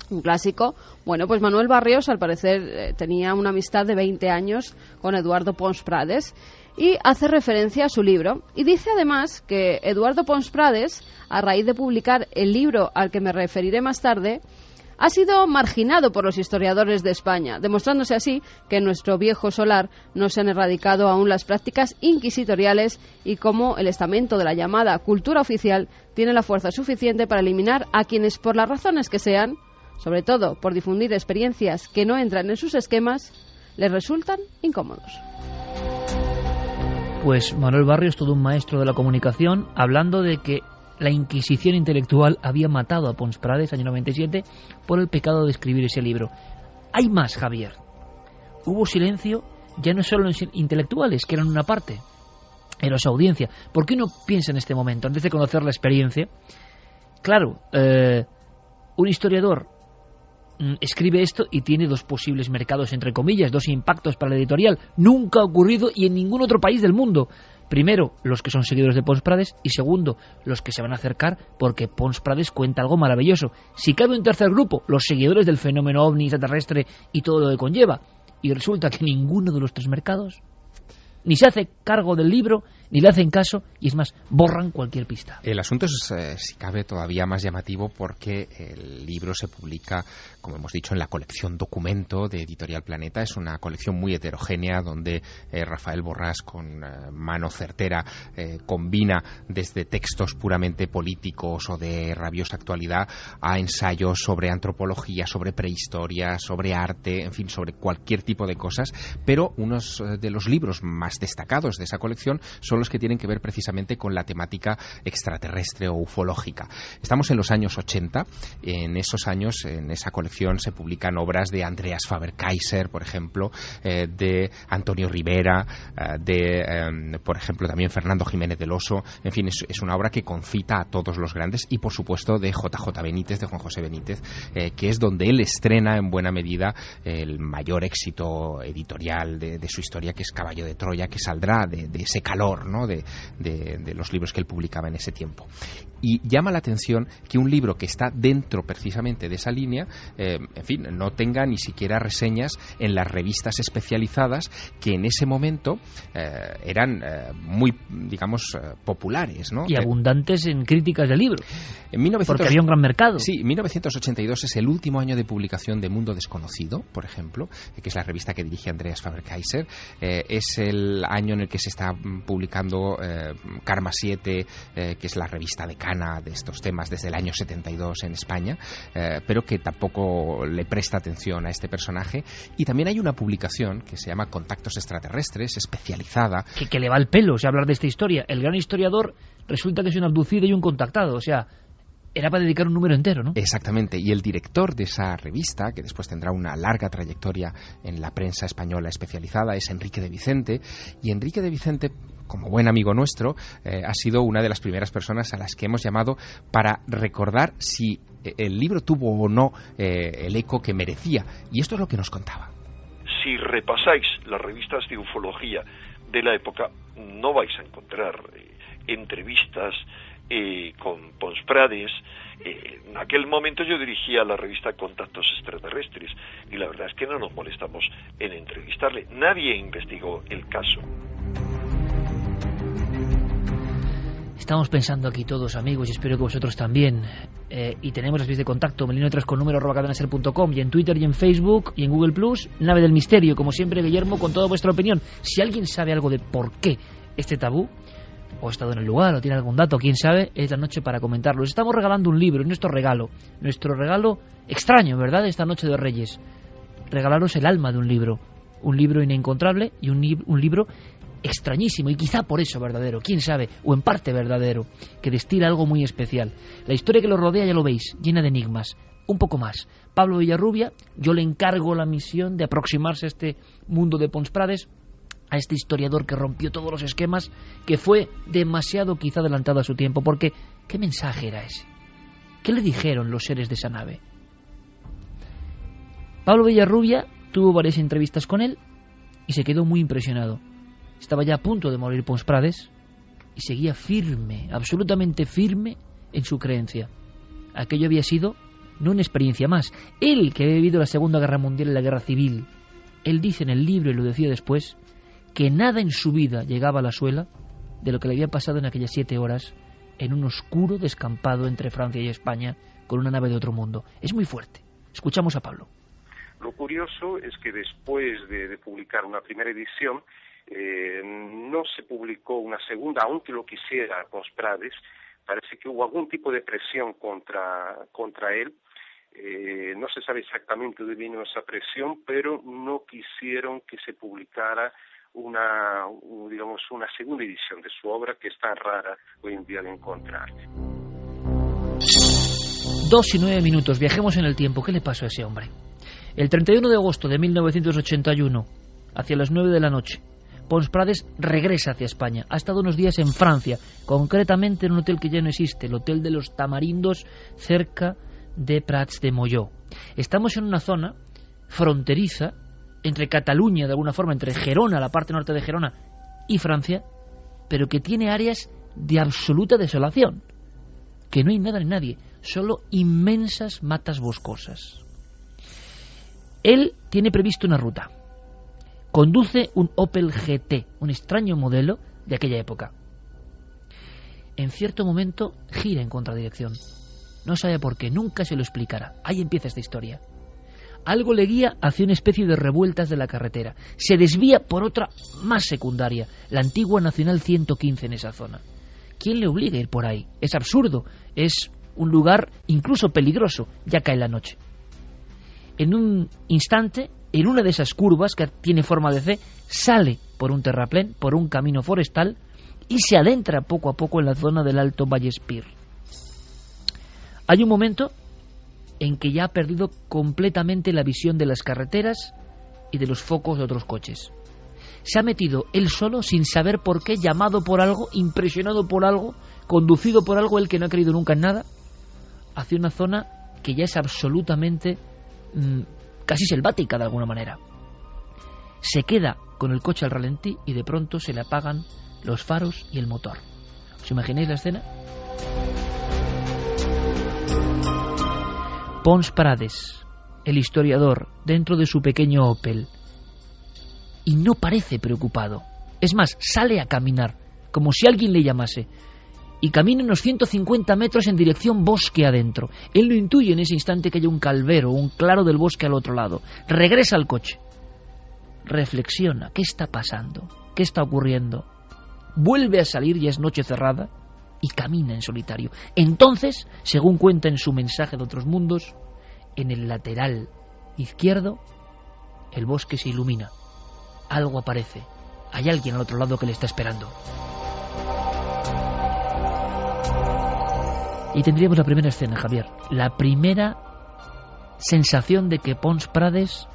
Un clásico. Bueno, pues Manuel Barrios, al parecer, tenía una amistad de 20 años con Eduardo Pons Prades y hace referencia a su libro. Y dice además que Eduardo Pons Prades, a raíz de publicar el libro al que me referiré más tarde, ha sido marginado por los historiadores de España, demostrándose así que en nuestro viejo solar no se han erradicado aún las prácticas inquisitoriales y cómo el estamento de la llamada cultura oficial tiene la fuerza suficiente para eliminar a quienes, por las razones que sean, sobre todo por difundir experiencias que no entran en sus esquemas, les resultan incómodos. Pues Manuel Barrios, todo un maestro de la comunicación, hablando de que la Inquisición intelectual había matado a Pons Prades, año 97, por el pecado de escribir ese libro. Hay más, Javier. Hubo silencio ya no solo en los intelectuales, que eran una parte, en los audiencia. ¿Por qué uno piensa en este momento, antes de conocer la experiencia? Claro, un historiador escribe esto y tiene dos posibles mercados, entre comillas, dos impactos para la editorial. Nunca ha ocurrido y en ningún otro país del mundo. Primero, los que son seguidores de Pons Prades, y segundo, los que se van a acercar porque Pons Prades cuenta algo maravilloso. Si cabe un tercer grupo, los seguidores del fenómeno ovni extraterrestre y todo lo que conlleva. Y resulta que ninguno de los tres mercados ni se hace cargo del libro, ni le hacen caso, y es más, borran cualquier pista. El asunto es, si cabe, todavía más llamativo porque el libro se publica, como hemos dicho, en la colección Documento de Editorial Planeta. Es una colección muy heterogénea donde Rafael Borrás, con mano certera, combina desde textos puramente políticos o de rabiosa actualidad a ensayos sobre antropología, sobre prehistoria, sobre arte, en fin, sobre cualquier tipo de cosas. Pero unos de los libros más destacados de esa colección son los que tienen que ver precisamente con la temática extraterrestre o ufológica. Estamos en los años 80. En esos años, en esa colección, se publican obras de Andreas Faber-Kaiser, por ejemplo, de Antonio Rivera, por ejemplo, también Fernando Jiménez del Oso. En fin, es una obra que concita a todos los grandes y, por supuesto, de J.J. Benítez, de Juan José Benítez, que es donde él estrena en buena medida el mayor éxito editorial de su historia, que es Caballo de Troya, que saldrá de ese calor, ¿no?, de los libros que él publicaba en ese tiempo. Y llama la atención que un libro que está dentro precisamente de esa línea, en fin, no tenga ni siquiera reseñas en las revistas especializadas que en ese momento eran muy, digamos, populares, ¿no? Y abundantes en críticas del libro. Porque había un gran mercado. Sí, 1982 es el último año de publicación de Mundo Desconocido, por ejemplo, que es la revista que dirige Andreas Faber-Kaiser. Es el año en el que se está publicando Karma 7, que es la revista decana de estos temas desde el año 72 en España, pero que tampoco le presta atención a este personaje. Y también hay una publicación que se llama Contactos Extraterrestres, especializada. Que le va el pelo, o sea, hablar de esta historia. El gran historiador resulta que es un abducido y un contactado, o sea, era para dedicar un número entero, ¿no? Exactamente, y el director de esa revista, que después tendrá una larga trayectoria en la prensa española especializada, es Enrique de Vicente, y Enrique de Vicente, como buen amigo nuestro, ha sido una de las primeras personas a las que hemos llamado para recordar si el libro tuvo o no el eco que merecía, y esto es lo que nos contaba. Si repasáis las revistas de ufología de la época, no vais a encontrar entrevistas con Pons Prades. En aquel momento yo dirigía la revista Contactos Extraterrestres y la verdad es que no nos molestamos en entrevistarle. Nadie investigó el caso. Estamos pensando aquí todos, amigos, y espero que vosotros también. Y tenemos las vías de contacto, melinotras@cadenaser.com, y en Twitter y en Facebook y en Google Plus, Nave del Misterio, como siempre, Guillermo, con toda vuestra opinión. Si alguien sabe algo de por qué este tabú, o ha estado en el lugar, o tiene algún dato, quién sabe, es la noche para comentarlo. Os estamos regalando un libro, es nuestro regalo extraño, ¿verdad?, esta noche de Reyes. Regalaros el alma de un libro inencontrable y un libro extrañísimo, y quizá por eso verdadero, quién sabe, o en parte verdadero, que destila algo muy especial. La historia que lo rodea, ya lo veis, llena de enigmas. Un poco más. Pablo Villarrubia, yo le encargo la misión de aproximarse a este mundo de Pons Prades, a este historiador que rompió todos los esquemas, que fue demasiado quizá adelantado a su tiempo, porque ¿qué mensaje era ese? ¿Qué le dijeron los seres de esa nave? Pablo Villarrubia tuvo varias entrevistas con él y se quedó muy impresionado. Estaba ya a punto de morir Pons Prades y seguía firme, absolutamente firme en su creencia. Aquello había sido no una experiencia más. Él, que había vivido la Segunda Guerra Mundial y la Guerra Civil, él dice en el libro, y lo decía después, que nada en su vida llegaba a la suela de lo que le había pasado en aquellas 7 horas en un oscuro descampado entre Francia y España con una nave de otro mundo. Es muy fuerte. Escuchamos a Pablo. Lo curioso es que después de publicar una primera edición, no se publicó una segunda, aunque lo quisiera Pons Prades. Parece que hubo algún tipo de presión contra él. No se sabe exactamente de dónde vino esa presión, pero no quisieron que se publicara una segunda edición de su obra, que es tan rara hoy en día de encontrar. 2:09. Viajemos en el tiempo. ¿Qué le pasó a ese hombre? El 31 de agosto de 1981, hacia las 9 de la noche, Pons Prades regresa hacia España. Ha estado unos días en Francia, concretamente en un hotel que ya no existe, el Hotel de los Tamarindos, cerca de Prats de Molló. Estamos en una zona fronteriza entre Cataluña, de alguna forma, entre Gerona, la parte norte de Gerona, y Francia, pero que tiene áreas de absoluta desolación, que no hay nada ni nadie, solo inmensas matas boscosas. Él tiene previsto una ruta. Conduce un Opel GT, un extraño modelo de aquella época. En cierto momento gira en contradirección. No sabe por qué, nunca se lo explicará. Ahí empieza esta historia. Algo le guía hacia una especie de revueltas de la carretera. Se desvía por otra más secundaria, la antigua Nacional 115 en esa zona. ¿Quién le obliga a ir por ahí? Es absurdo, es un lugar incluso peligroso, ya cae la noche. En un instante, en una de esas curvas que tiene forma de C, sale por un terraplén, por un camino forestal, y se adentra poco a poco en la zona del Alto Vallespir. Hay un momento en que ya ha perdido completamente la visión de las carreteras y de los focos de otros coches. Se ha metido él solo, sin saber por qué, llamado por algo, impresionado por algo, conducido por algo, él que no ha creído nunca en nada, hacia una zona que ya es absolutamente casi selvática de alguna manera. Se queda con el coche al ralentí y de pronto se le apagan los faros y el motor. ¿Os imagináis la escena? Pons Prades, el historiador, dentro de su pequeño Opel, y no parece preocupado. Es más, sale a caminar, como si alguien le llamase, y camina unos 150 metros en dirección bosque adentro. Él no intuye en ese instante que hay un calvero, un claro del bosque al otro lado. Regresa al coche. Reflexiona, ¿qué está pasando? ¿Qué está ocurriendo? Vuelve a salir, ya es noche cerrada, y camina en solitario. Entonces, según cuenta en su mensaje de otros mundos, en el lateral izquierdo, el bosque se ilumina. Algo aparece. Hay alguien al otro lado que le está esperando. Y tendríamos la primera escena, Javier. La primera sensación de que Pons Prades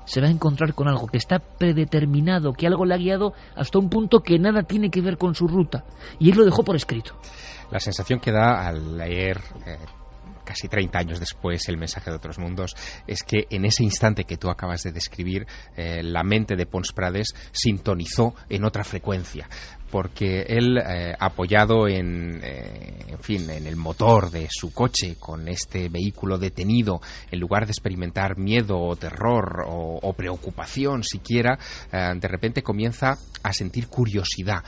se va a encontrar con algo que está predeterminado, que algo le ha guiado hasta un punto que nada tiene que ver con su ruta. Y él lo dejó por escrito. La sensación que da al leer casi 30 años después El mensaje de otros mundos es que en ese instante que tú acabas de describir, la mente de Pons Prades sintonizó en otra frecuencia, porque él, apoyado en el motor de su coche, con este vehículo detenido, en lugar de experimentar miedo o terror o preocupación siquiera, de repente comienza a sentir curiosidad.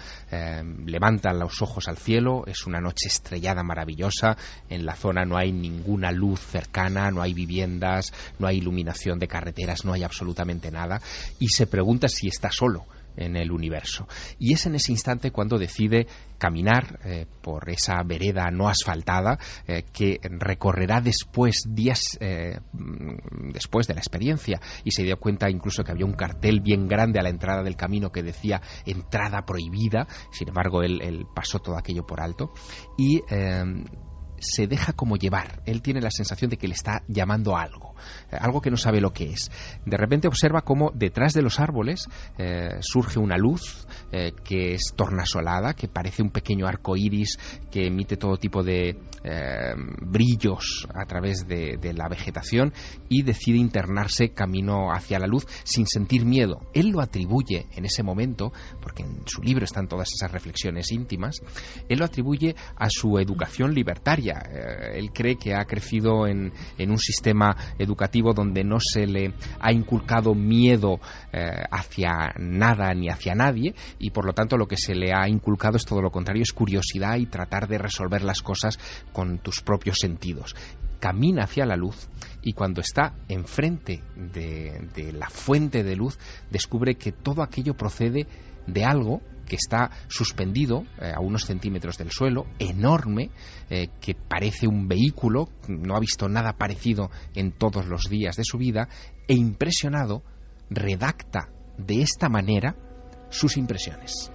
Levanta los ojos al cielo, es una noche estrellada maravillosa, en la zona no hay ninguna luz cercana, no hay viviendas, no hay iluminación de carreteras, no hay absolutamente nada, y se pregunta si está solo en el universo. Y es en ese instante cuando decide caminar por esa vereda no asfaltada que recorrerá días después de la experiencia, y se dio cuenta incluso que había un cartel bien grande a la entrada del camino que decía entrada prohibida. Sin embargo, él pasó todo aquello por alto y se deja como llevar. Él tiene la sensación de que le está llamando a algo que no sabe lo que es. De repente observa cómo detrás de los árboles surge una luz que es tornasolada, que parece un pequeño arco iris que emite todo tipo de brillos a través de la vegetación, y decide internarse camino hacia la luz sin sentir miedo. Él lo atribuye en ese momento, porque en su libro están todas esas reflexiones íntimas, él lo atribuye a su educación libertaria. Él cree que ha crecido en un sistema educativo donde no se le ha inculcado miedo hacia nada ni hacia nadie, y por lo tanto lo que se le ha inculcado es todo lo contrario, es curiosidad y tratar de resolver las cosas con tus propios sentidos. Camina hacia la luz, y cuando está enfrente de la fuente de luz descubre que todo aquello procede de algo que está suspendido a unos centímetros del suelo, enorme, que parece un vehículo, no ha visto nada parecido en todos los días de su vida, e impresionado redacta de esta manera sus impresiones.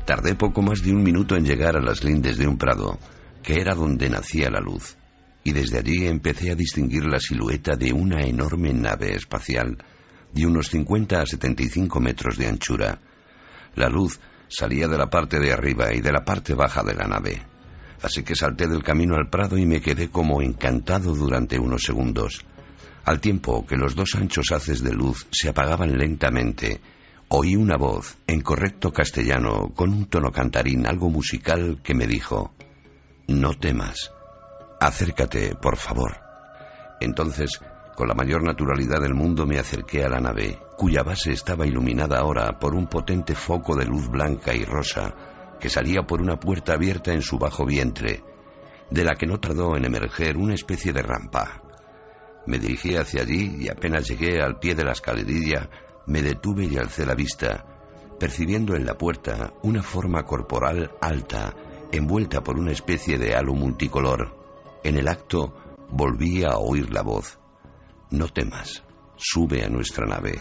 Tardé poco más de 1 minuto en llegar a las lindes de un prado, que era donde nacía la luz, y desde allí empecé a distinguir la silueta de una enorme nave espacial de unos 50 a 75 metros de anchura. La luz salía de la parte de arriba y de la parte baja de la nave, así que salté del camino al prado y me quedé como encantado durante unos segundos. Al tiempo que los 2 anchos haces de luz se apagaban lentamente, oí una voz en correcto castellano con un tono cantarín algo musical que me dijo: «No temas, acércate, por favor». Entonces, con la mayor naturalidad del mundo me acerqué a la nave, cuya base estaba iluminada ahora por un potente foco de luz blanca y rosa que salía por una puerta abierta en su bajo vientre, de la que no tardó en emerger una especie de rampa. Me dirigí hacia allí y apenas llegué al pie de la escalerilla, me detuve y alcé la vista, percibiendo en la puerta una forma corporal alta, envuelta por una especie de halo multicolor. En el acto volví a oír la voz: «No temas, sube a nuestra nave.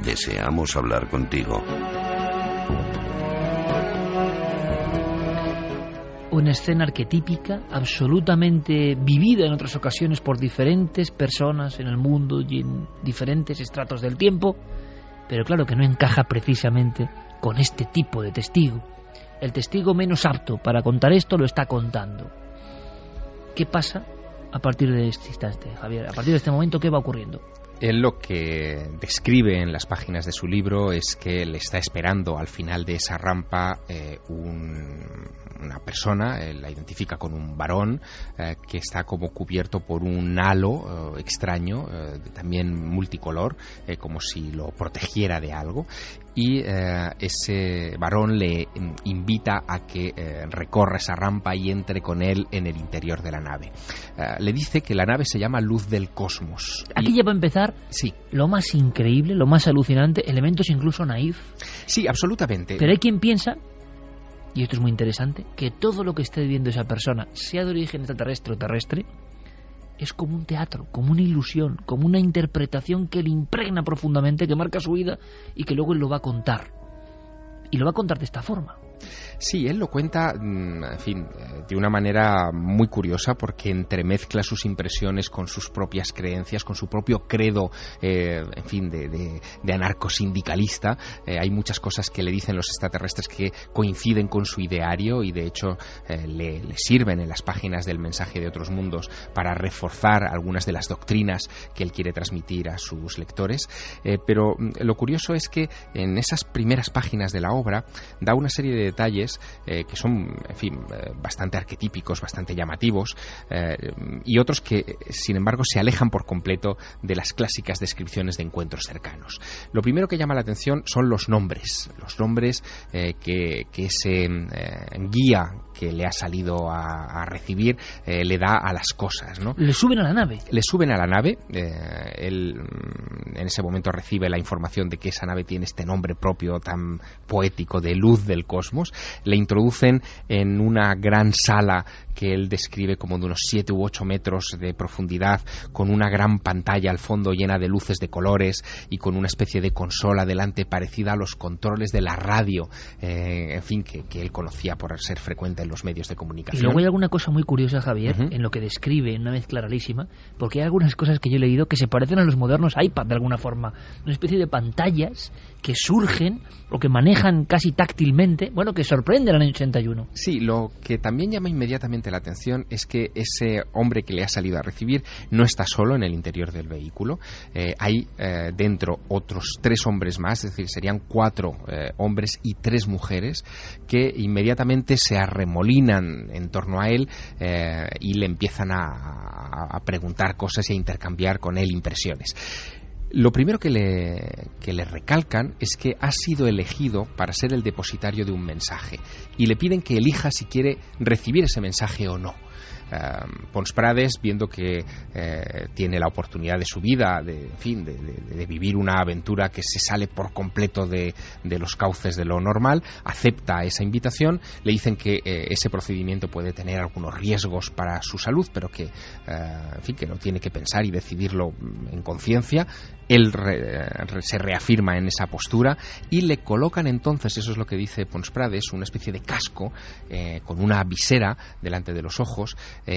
Deseamos hablar contigo». Una escena arquetípica, absolutamente vivida en otras ocasiones por diferentes personas en el mundo y en diferentes estratos del tiempo, pero claro que no encaja precisamente con este tipo de testigo. El testigo menos apto para contar esto lo está contando. ¿Qué pasa a partir de este instante, Javier? A partir de este momento, ¿qué va ocurriendo? Él lo que describe en las páginas de su libro es que le está esperando al final de esa rampa una persona, la identifica con un varón que está como cubierto por un halo extraño, también multicolor, como si lo protegiera de algo, y ese varón le invita a que recorra esa rampa y entre con él en el interior de la nave. Le dice que la nave se llama Luz del Cosmos. Aquí ya va a empezar sí, lo más increíble, lo más alucinante, elementos incluso naif. Sí, absolutamente. Pero hay quien piensa, y esto es muy interesante, que todo lo que esté viendo esa persona, sea de origen extraterrestre o terrestre, es como un teatro, como una ilusión, como una interpretación que le impregna profundamente, que marca su vida y que luego él lo va a contar. Y lo va a contar de esta forma. Sí, él lo cuenta, en fin, de una manera muy curiosa, porque entremezcla sus impresiones con sus propias creencias, con su propio credo, en fin, de anarcosindicalista. Hay muchas cosas que le dicen los extraterrestres que coinciden con su ideario y de hecho le sirven en las páginas del Mensaje de Otros Mundos para reforzar algunas de las doctrinas que él quiere transmitir a sus lectores. Pero lo curioso es que en esas primeras páginas de la obra da una serie de detalles que son, en fin, bastante arquetípicos, bastante llamativos, y otros que, sin embargo, se alejan por completo de las clásicas descripciones de encuentros cercanos. Lo primero que llama la atención son los nombres que ese guía que le ha salido a recibir le da a las cosas, ¿no? Le suben a la nave. Él en ese momento recibe la información de que esa nave tiene este nombre propio tan poético de luz del cosmos. Le introducen en una gran sala que él describe como de unos 7 u 8 metros de profundidad, con una gran pantalla al fondo llena de luces de colores y con una especie de consola delante parecida a los controles de la radio, en fin, que él conocía por ser frecuente en los medios de comunicación. Y luego hay alguna cosa muy curiosa, Javier, en lo que describe, una mezcla rarísima, porque hay algunas cosas que yo he leído que se parecen a los modernos iPad de alguna forma, una especie de pantallas que surgen o que manejan casi táctilmente, bueno, que sorprenden al año 81. Sí, lo que también llama inmediatamente la atención es que ese hombre que le ha salido a recibir no está solo en el interior del vehículo. Hay dentro otros 3 hombres más, es decir, serían 4 hombres y 3 mujeres que inmediatamente se arremolinan en torno a él y le empiezan a preguntar cosas y a intercambiar con él impresiones. Lo primero que le recalcan es que ha sido elegido para ser el depositario de un mensaje y le piden que elija si quiere recibir ese mensaje o no. Pons Prades, viendo que tiene la oportunidad de su vida, de vivir una aventura que se sale por completo de los cauces de lo normal, acepta esa invitación. Le dicen que ese procedimiento puede tener algunos riesgos para su salud, pero que, que no tiene que pensar y decidirlo en conciencia. Él se reafirma en esa postura y le colocan entonces, eso es lo que dice Pons Prades, una especie de casco con una visera delante de los ojos,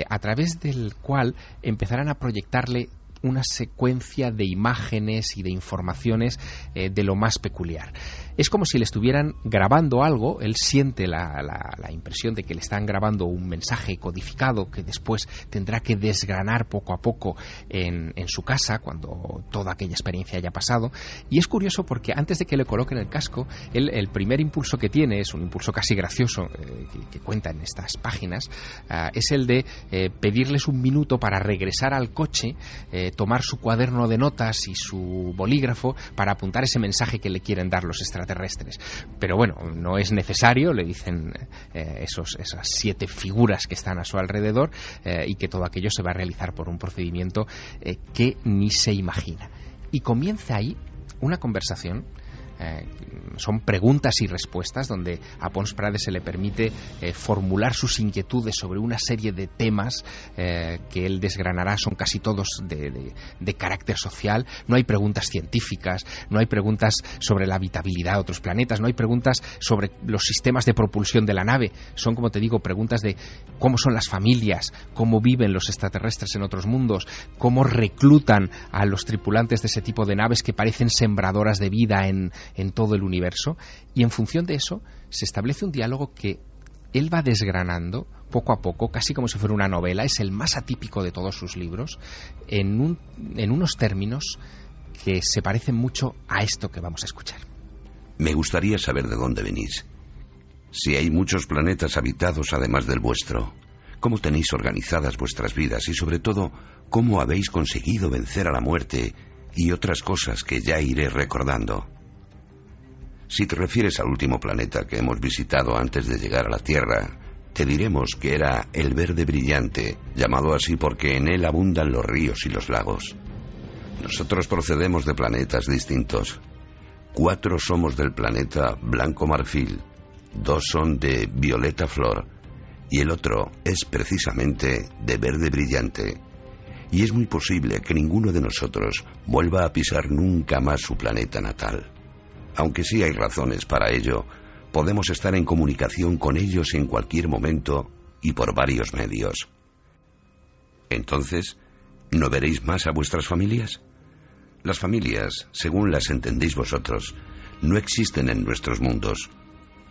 a través del cual empezarán a proyectarle una secuencia de imágenes y de informaciones de lo más peculiar. Es como si le estuvieran grabando algo. Él siente la impresión de que le están grabando un mensaje codificado que después tendrá que desgranar poco a poco en su casa cuando toda aquella experiencia haya pasado. Y es curioso porque antes de que le coloquen el casco, el primer impulso que tiene es un impulso casi gracioso que cuenta en estas páginas, es el de pedirles un minuto para regresar al coche, tomar su cuaderno de notas y su bolígrafo para apuntar ese mensaje que le quieren dar los extraterrestres. Pero bueno, no es necesario, le dicen esas 7 figuras que están a su alrededor, y que todo aquello se va a realizar por un procedimiento que ni se imagina. Y comienza ahí una conversación. Son preguntas y respuestas donde a Pons Prades se le permite formular sus inquietudes sobre una serie de temas que él desgranará. Son casi todos de carácter social. No hay preguntas científicas, no hay preguntas sobre la habitabilidad de otros planetas, no hay preguntas sobre los sistemas de propulsión de la nave. Son, como te digo, preguntas de cómo son las familias, cómo viven los extraterrestres en otros mundos, cómo reclutan a los tripulantes de ese tipo de naves que parecen sembradoras de vida en todo el universo. Y en función de eso se establece un diálogo que él va desgranando poco a poco, casi como si fuera una novela. Es el más atípico de todos sus libros, en unos términos que se parecen mucho a esto que vamos a escuchar. Me gustaría saber de dónde venís. Si hay muchos planetas habitados además del vuestro, ¿cómo tenéis organizadas vuestras vidas? Y sobre todo, ¿cómo habéis conseguido vencer a la muerte y otras cosas que ya iré recordando? Si te refieres al último planeta que hemos visitado antes de llegar a la Tierra, te diremos que era el verde brillante, llamado así porque en él abundan los ríos y los lagos. Nosotros procedemos de planetas distintos. 4 somos del planeta blanco marfil, 2 son de violeta flor, y el otro es precisamente de verde brillante. Y es muy posible que ninguno de nosotros vuelva a pisar nunca más su planeta natal. Aunque sí hay razones para ello, podemos estar en comunicación con ellos en cualquier momento y por varios medios. Entonces, ¿no veréis más a vuestras familias? Las familias, según las entendéis vosotros, no existen en nuestros mundos.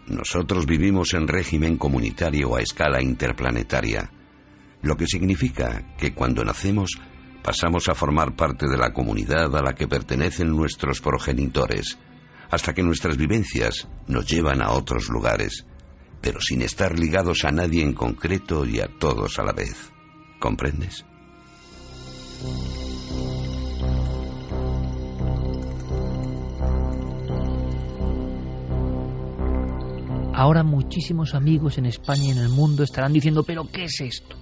Nosotros vivimos en régimen comunitario a escala interplanetaria, lo que significa que cuando nacemos pasamos a formar parte de la comunidad a la que pertenecen nuestros progenitores, hasta que nuestras vivencias nos llevan a otros lugares, pero sin estar ligados a nadie en concreto y a todos a la vez. ¿Comprendes? Ahora muchísimos amigos en España y en el mundo estarán diciendo, ¿pero qué es esto?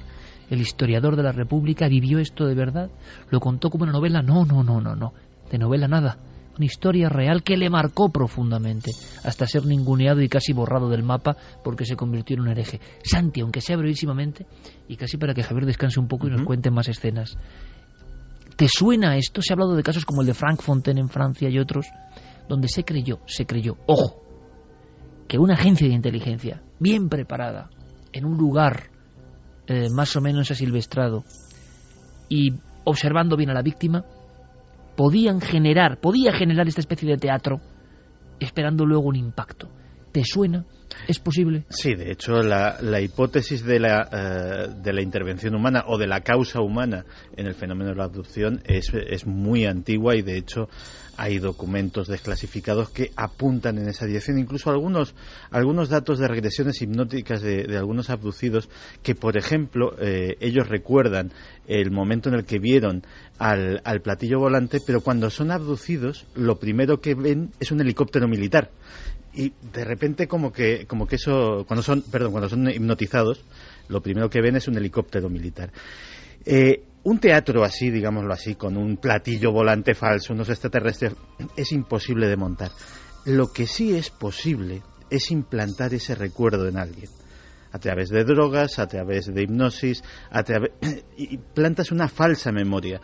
¿El historiador de la República vivió esto de verdad? ¿Lo contó como una novela? No. De novela nada. Una historia real que le marcó profundamente, hasta ser ninguneado y casi borrado del mapa porque se convirtió en un hereje. Santi, aunque sea brevísimamente, y casi para que Javier descanse un poco y nos cuente más escenas. ¿Te suena esto? Se ha hablado de casos como el de Frank Fontaine en Francia y otros, donde se creyó, ojo, que una agencia de inteligencia bien preparada, en un lugar más o menos asilvestrado y observando bien a la víctima, podía generar esta especie de teatro esperando luego un impacto. ¿Te suena? ¿Es posible? Sí, de hecho la hipótesis de la intervención humana o de la causa humana en el fenómeno de la abducción es muy antigua, y de hecho hay documentos desclasificados que apuntan en esa dirección, incluso algunos datos de regresiones hipnóticas de algunos abducidos que, por ejemplo, ellos recuerdan el momento en el que vieron al platillo volante, pero cuando son abducidos lo primero que ven es un helicóptero militar. Y de repente como que eso, cuando son hipnotizados, lo primero que ven es un helicóptero militar. Un teatro así, digámoslo así, con un platillo volante falso, unos extraterrestres, es imposible de montar. Lo que sí es posible es implantar ese recuerdo en alguien. A través de drogas, a través de hipnosis, y plantas una falsa memoria.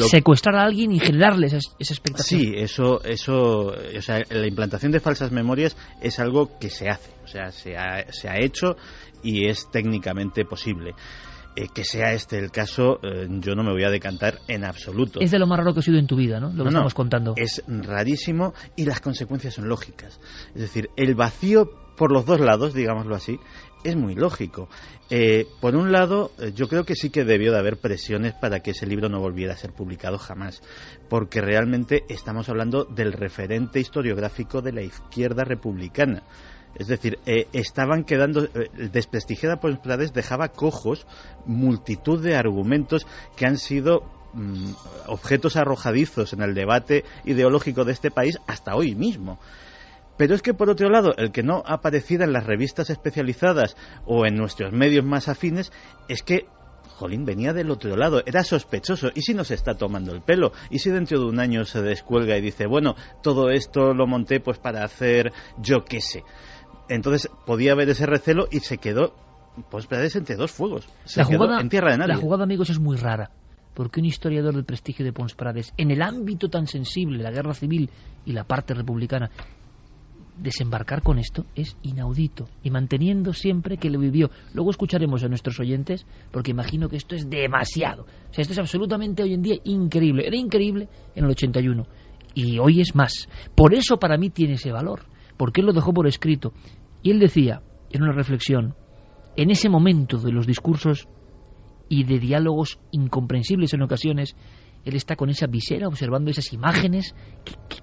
Secuestrar a alguien y generarle esa expectación. Sí, eso, o sea, la implantación de falsas memorias es algo que se hace, o sea, se ha hecho y es técnicamente posible. Que sea este el caso, yo no me voy a decantar en absoluto. Es de lo más raro que has sido en tu vida, ¿no? Lo que estamos contando. Es rarísimo y las consecuencias son lógicas. Es decir, el vacío por los dos lados, digámoslo así, es muy lógico. Por un lado, yo creo que sí que debió de haber presiones para que ese libro no volviera a ser publicado jamás, porque realmente estamos hablando del referente historiográfico de la izquierda republicana. Es decir, estaban quedando desprestigiada por Prades, dejaba cojos multitud de argumentos que han sido objetos arrojadizos en el debate ideológico de este país hasta hoy mismo. Pero es que, por otro lado, el que no apareciera en las revistas especializadas o en nuestros medios más afines es que, jolín, venía del otro lado, era sospechoso. ¿Y si nos está tomando el pelo? ¿Y si dentro de un año se descuelga y dice, bueno, todo esto lo monté pues para hacer yo qué sé? Entonces podía haber ese recelo y se quedó pues entre dos fuegos. Se quedó en tierra de nadie. La jugada, amigos, es muy rara, porque un historiador del prestigio de Pons Prades, en el ámbito tan sensible, la guerra civil y la parte republicana, desembarcar con esto es inaudito, y manteniendo siempre que lo vivió. Luego escucharemos a nuestros oyentes, porque imagino que esto es demasiado. O sea, esto es absolutamente hoy en día increíble. Era increíble en el 81 y hoy es más. Por eso para mí tiene ese valor, porque él lo dejó por escrito. Y él decía, en una reflexión, en ese momento de los discursos y de diálogos incomprensibles en ocasiones, él está con esa visera observando esas imágenes.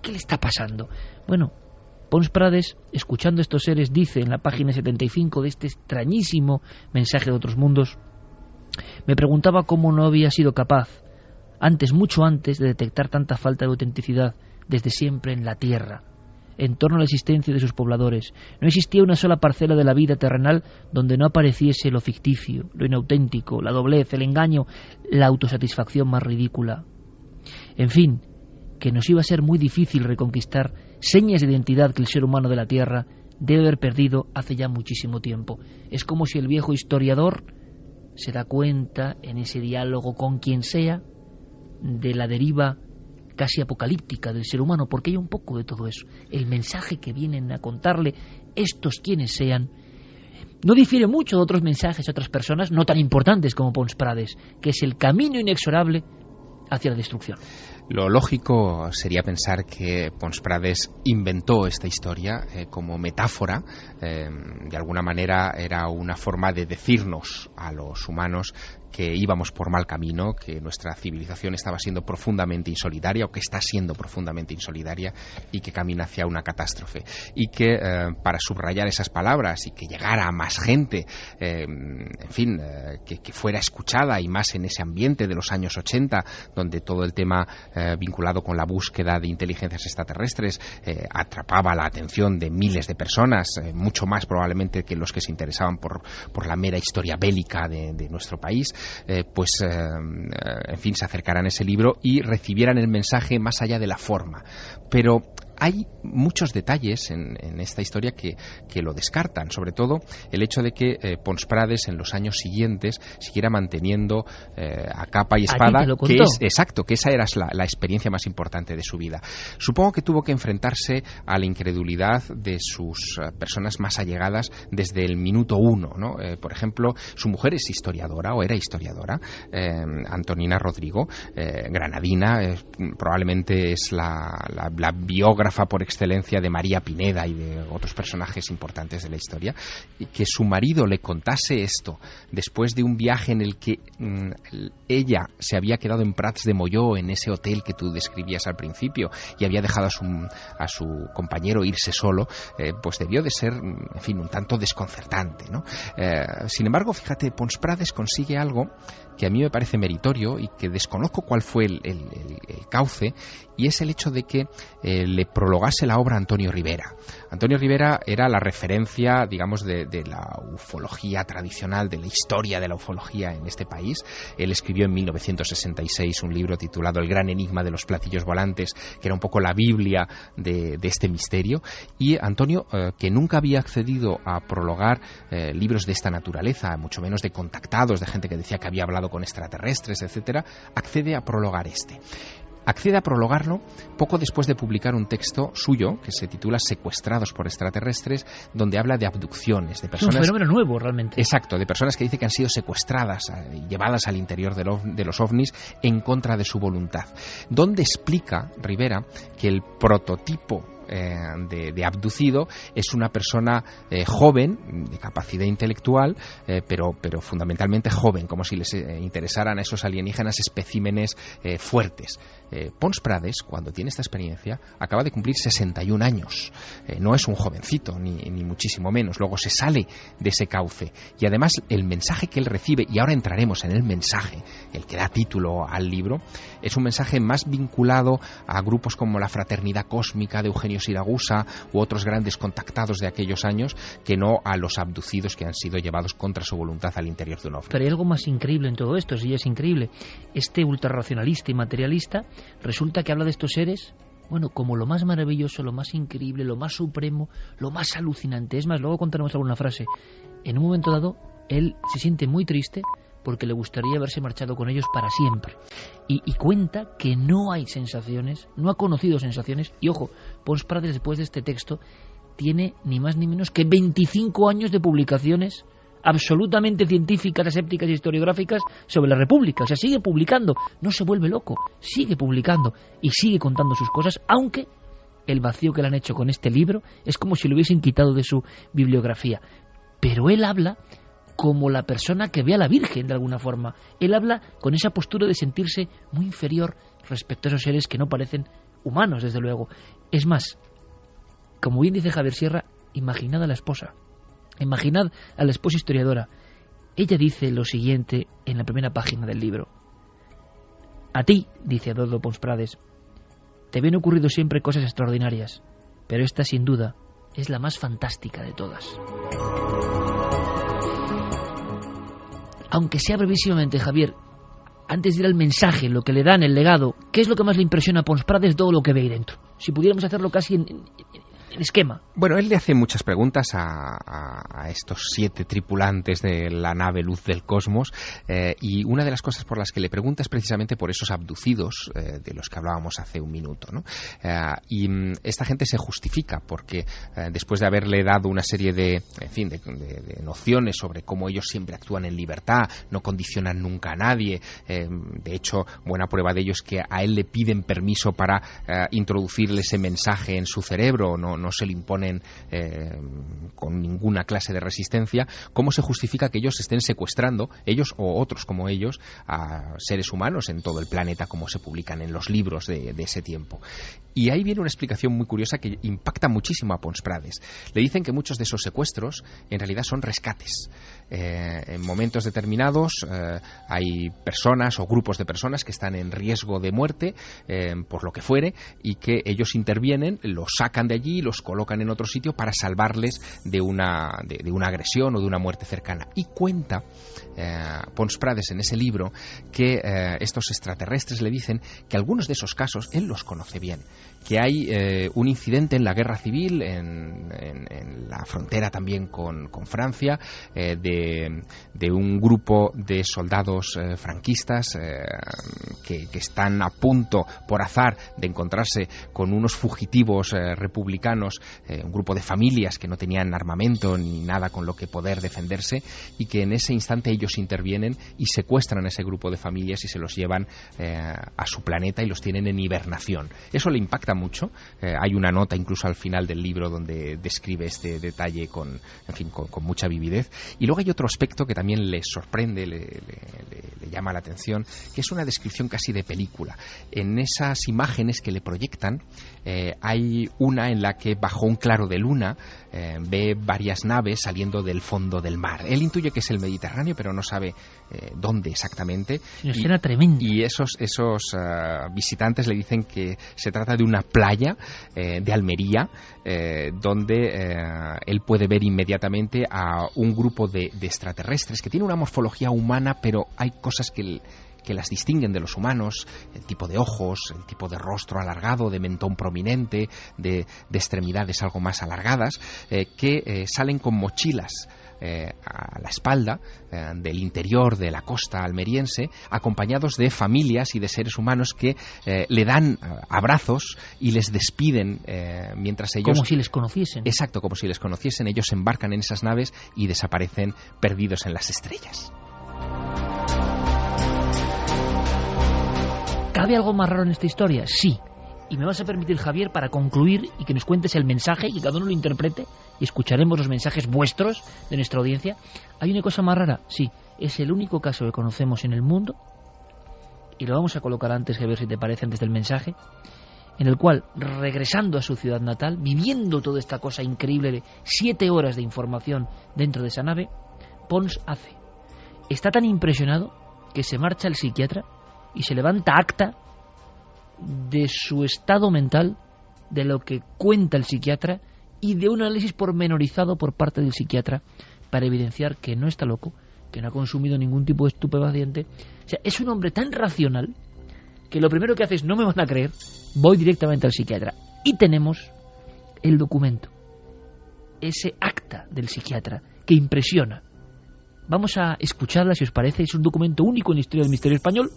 ¿Qué le está pasando? Bueno, Pons Prades, escuchando estos seres, dice en la página 75 de este extrañísimo mensaje de otros mundos, me preguntaba cómo no había sido capaz, mucho antes, de detectar tanta falta de autenticidad desde siempre en la Tierra, en torno a la existencia de sus pobladores. No existía una sola parcela de la vida terrenal donde no apareciese lo ficticio, lo inauténtico, la doblez, el engaño, la autosatisfacción más ridícula. En fin, que nos iba a ser muy difícil reconquistar señas de identidad que el ser humano de la Tierra debe haber perdido hace ya muchísimo tiempo. Es como si el viejo historiador se da cuenta en ese diálogo con quien sea de la deriva casi apocalíptica del ser humano, porque hay un poco de todo eso. El mensaje que vienen a contarle estos quienes sean no difiere mucho de otros mensajes de otras personas no tan importantes como Pons Prades, que es el camino inexorable hacia la destrucción. Lo lógico sería pensar que Pons Prades inventó esta historia como metáfora. De alguna manera era una forma de decirnos a los humanos que íbamos por mal camino, que nuestra civilización estaba siendo profundamente insolidaria, o que está siendo profundamente insolidaria, y que camina hacia una catástrofe. Y que para subrayar esas palabras y que llegara a más gente, que fuera escuchada, y más en ese ambiente de los años 80, donde todo el tema vinculado con la búsqueda de inteligencias extraterrestres atrapaba la atención de miles de personas, mucho más probablemente que los que se interesaban por la mera historia bélica de nuestro país, se acercaran a ese libro y recibieran el mensaje más allá de la forma. Pero hay muchos detalles en esta historia que lo descartan, sobre todo el hecho de que Pons Prades en los años siguientes siguiera manteniendo a capa y espada que esa era la experiencia más importante de su vida. Supongo que tuvo que enfrentarse a la incredulidad de sus personas más allegadas desde el minuto uno, ¿no? Por ejemplo, su mujer es historiadora, o era historiadora, Antonina Rodrigo, granadina, probablemente es la biógrafa por excelencia de María Pineda y de otros personajes importantes de la historia. Y que su marido le contase esto después de un viaje en el que ella se había quedado en Prats de Molló, en ese hotel que tú describías al principio, y había dejado a su compañero irse solo, pues debió de ser, en fin, un tanto desconcertante, ¿no? Sin embargo, fíjate, Pons Prades consigue algo que a mí me parece meritorio y que desconozco cuál fue el cauce, y es el hecho de que le prologase la obra a Antonio Rivera. Antonio Rivera era la referencia, digamos, de la ufología tradicional, de la historia de la ufología en este país. Él escribió en 1966 un libro titulado El gran enigma de los platillos volantes, que era un poco la Biblia de este misterio. Y Antonio, que nunca había accedido a prologar libros de esta naturaleza, mucho menos de contactados, de gente que decía que había hablado con extraterrestres, etcétera, accede a prologar este. Accede a prologarlo poco después de publicar un texto suyo que se titula Secuestrados por extraterrestres, donde habla de abducciones, de personas... Es un fenómeno nuevo, realmente. Exacto, de personas que dice que han sido secuestradas y llevadas al interior de los ovnis en contra de su voluntad. Donde explica Rivera que el prototipo de abducido es una persona joven, de capacidad intelectual, pero fundamentalmente joven, como si les interesaran a esos alienígenas especímenes fuertes. Pons Prades, cuando tiene esta experiencia, acaba de cumplir 61 años. No es un jovencito, ni muchísimo menos. Luego se sale de ese cauce. Y además el mensaje que él recibe, y ahora entraremos en el mensaje, el que da título al libro, es un mensaje más vinculado a grupos como la Fraternidad Cósmica de Eugenio Siragusa u otros grandes contactados de aquellos años, que no a los abducidos que han sido llevados contra su voluntad al interior de un ovni. Pero hay algo más increíble en todo esto, sí, es increíble. Este ultrarracionalista y materialista resulta que habla de estos seres, bueno, como lo más maravilloso, lo más increíble, lo más supremo, lo más alucinante. Es más, luego contaremos alguna frase. En un momento dado, él se siente muy triste porque le gustaría haberse marchado con ellos para siempre. Y cuenta que no hay sensaciones, no ha conocido sensaciones. Y ojo, Pons Prades, después de este texto, tiene ni más ni menos que 25 años de publicaciones absolutamente científicas, asépticas y historiográficas sobre la República. O sea, sigue publicando, no se vuelve loco, sigue publicando y sigue contando sus cosas, aunque el vacío que le han hecho con este libro es como si lo hubiesen quitado de su bibliografía. Pero él habla como la persona que ve a la Virgen, de alguna forma. Él habla con esa postura de sentirse muy inferior respecto a esos seres que no parecen humanos, desde luego. Es más, como bien dice Javier Sierra, imaginad a la esposa. Imaginad a la esposa historiadora. Ella dice lo siguiente en la primera página del libro. A ti, dice Adolfo Pons Prades, te habían ocurrido siempre cosas extraordinarias, pero esta sin duda es la más fantástica de todas. Aunque sea brevísimamente, Javier, antes de ir al mensaje, lo que le dan, el legado, ¿qué es lo que más le impresiona a Pons Prades? Todo lo que ve ahí dentro. Si pudiéramos hacerlo casi esquema. Bueno, él le hace muchas preguntas a estos 7 tripulantes de la nave Luz del Cosmos, y una de las cosas por las que le pregunta es precisamente por esos abducidos de los que hablábamos hace un minuto, ¿no? Y esta gente se justifica porque después de haberle dado una serie de nociones sobre cómo ellos siempre actúan en libertad, no condicionan nunca a nadie, de hecho, buena prueba de ello es que a él le piden permiso para introducirle ese mensaje en su cerebro, no se le imponen con ninguna clase de resistencia. ¿Cómo se justifica que ellos estén secuestrando, ellos o otros como ellos, a seres humanos en todo el planeta, como se publican en los libros de ese tiempo? Y ahí viene una explicación muy curiosa que impacta muchísimo a Pons Prades. Le dicen que muchos de esos secuestros en realidad son rescates. En momentos determinados hay personas o grupos de personas que están en riesgo de muerte por lo que fuere, y que ellos intervienen, los sacan de allí y los colocan en otro sitio para salvarles de una agresión o de una muerte cercana. Y cuenta Pons Prades en ese libro que estos extraterrestres le dicen que algunos de esos casos él los conoce bien, que hay un incidente en la guerra civil en la frontera también con Francia, de un grupo de soldados franquistas que están a punto por azar de encontrarse con unos fugitivos republicanos, un grupo de familias que no tenían armamento ni nada con lo que poder defenderse, y que en ese instante ellos intervienen y secuestran a ese grupo de familias y se los llevan a su planeta y los tienen en hibernación. Eso le impacta mucho. Hay una nota incluso al final del libro donde describe este detalle con mucha vividez. Y luego hay otro aspecto que también le sorprende, le llama la atención, que es una descripción casi de película. En esas imágenes que le proyectan hay una en la que bajo un claro de luna ve varias naves saliendo del fondo del mar. Él intuye que es el Mediterráneo, pero no sabe dónde exactamente. Una escena tremenda. Y esos visitantes le dicen que se trata de una playa de Almería, donde él puede ver inmediatamente a un grupo de extraterrestres que tiene una morfología humana, pero hay cosas que las distinguen de los humanos: el tipo de ojos, el tipo de rostro alargado, de mentón prominente, de extremidades algo más alargadas, que salen con mochilas a la espalda del interior de la costa almeriense, acompañados de familias y de seres humanos que le dan abrazos y les despiden mientras ellos... Como si les conociesen. Exacto, como si les conociesen. Ellos embarcan en esas naves y desaparecen perdidos en las estrellas. ¿Cabe algo más raro en esta historia? Sí. Y me vas a permitir, Javier, para concluir y que nos cuentes el mensaje y que cada uno lo interprete, y escucharemos los mensajes vuestros de nuestra audiencia. ¿Hay una cosa más rara? Sí. Es el único caso que conocemos en el mundo, y lo vamos a colocar antes, Javier, si te parece, antes del mensaje, en el cual, regresando a su ciudad natal, viviendo toda esta cosa increíble de 7 horas de información dentro de esa nave, Pons está tan impresionado que se marcha al psiquiatra y se levanta acta de su estado mental, de lo que cuenta el psiquiatra y de un análisis pormenorizado por parte del psiquiatra para evidenciar que no está loco, que no ha consumido ningún tipo de estupefaciente. O sea, es un hombre tan racional que lo primero que hace es: no me van a creer, voy directamente al psiquiatra. Y tenemos el documento, ese acta del psiquiatra que impresiona. Vamos a escucharla, si os parece. Es un documento único en la historia del misterio español,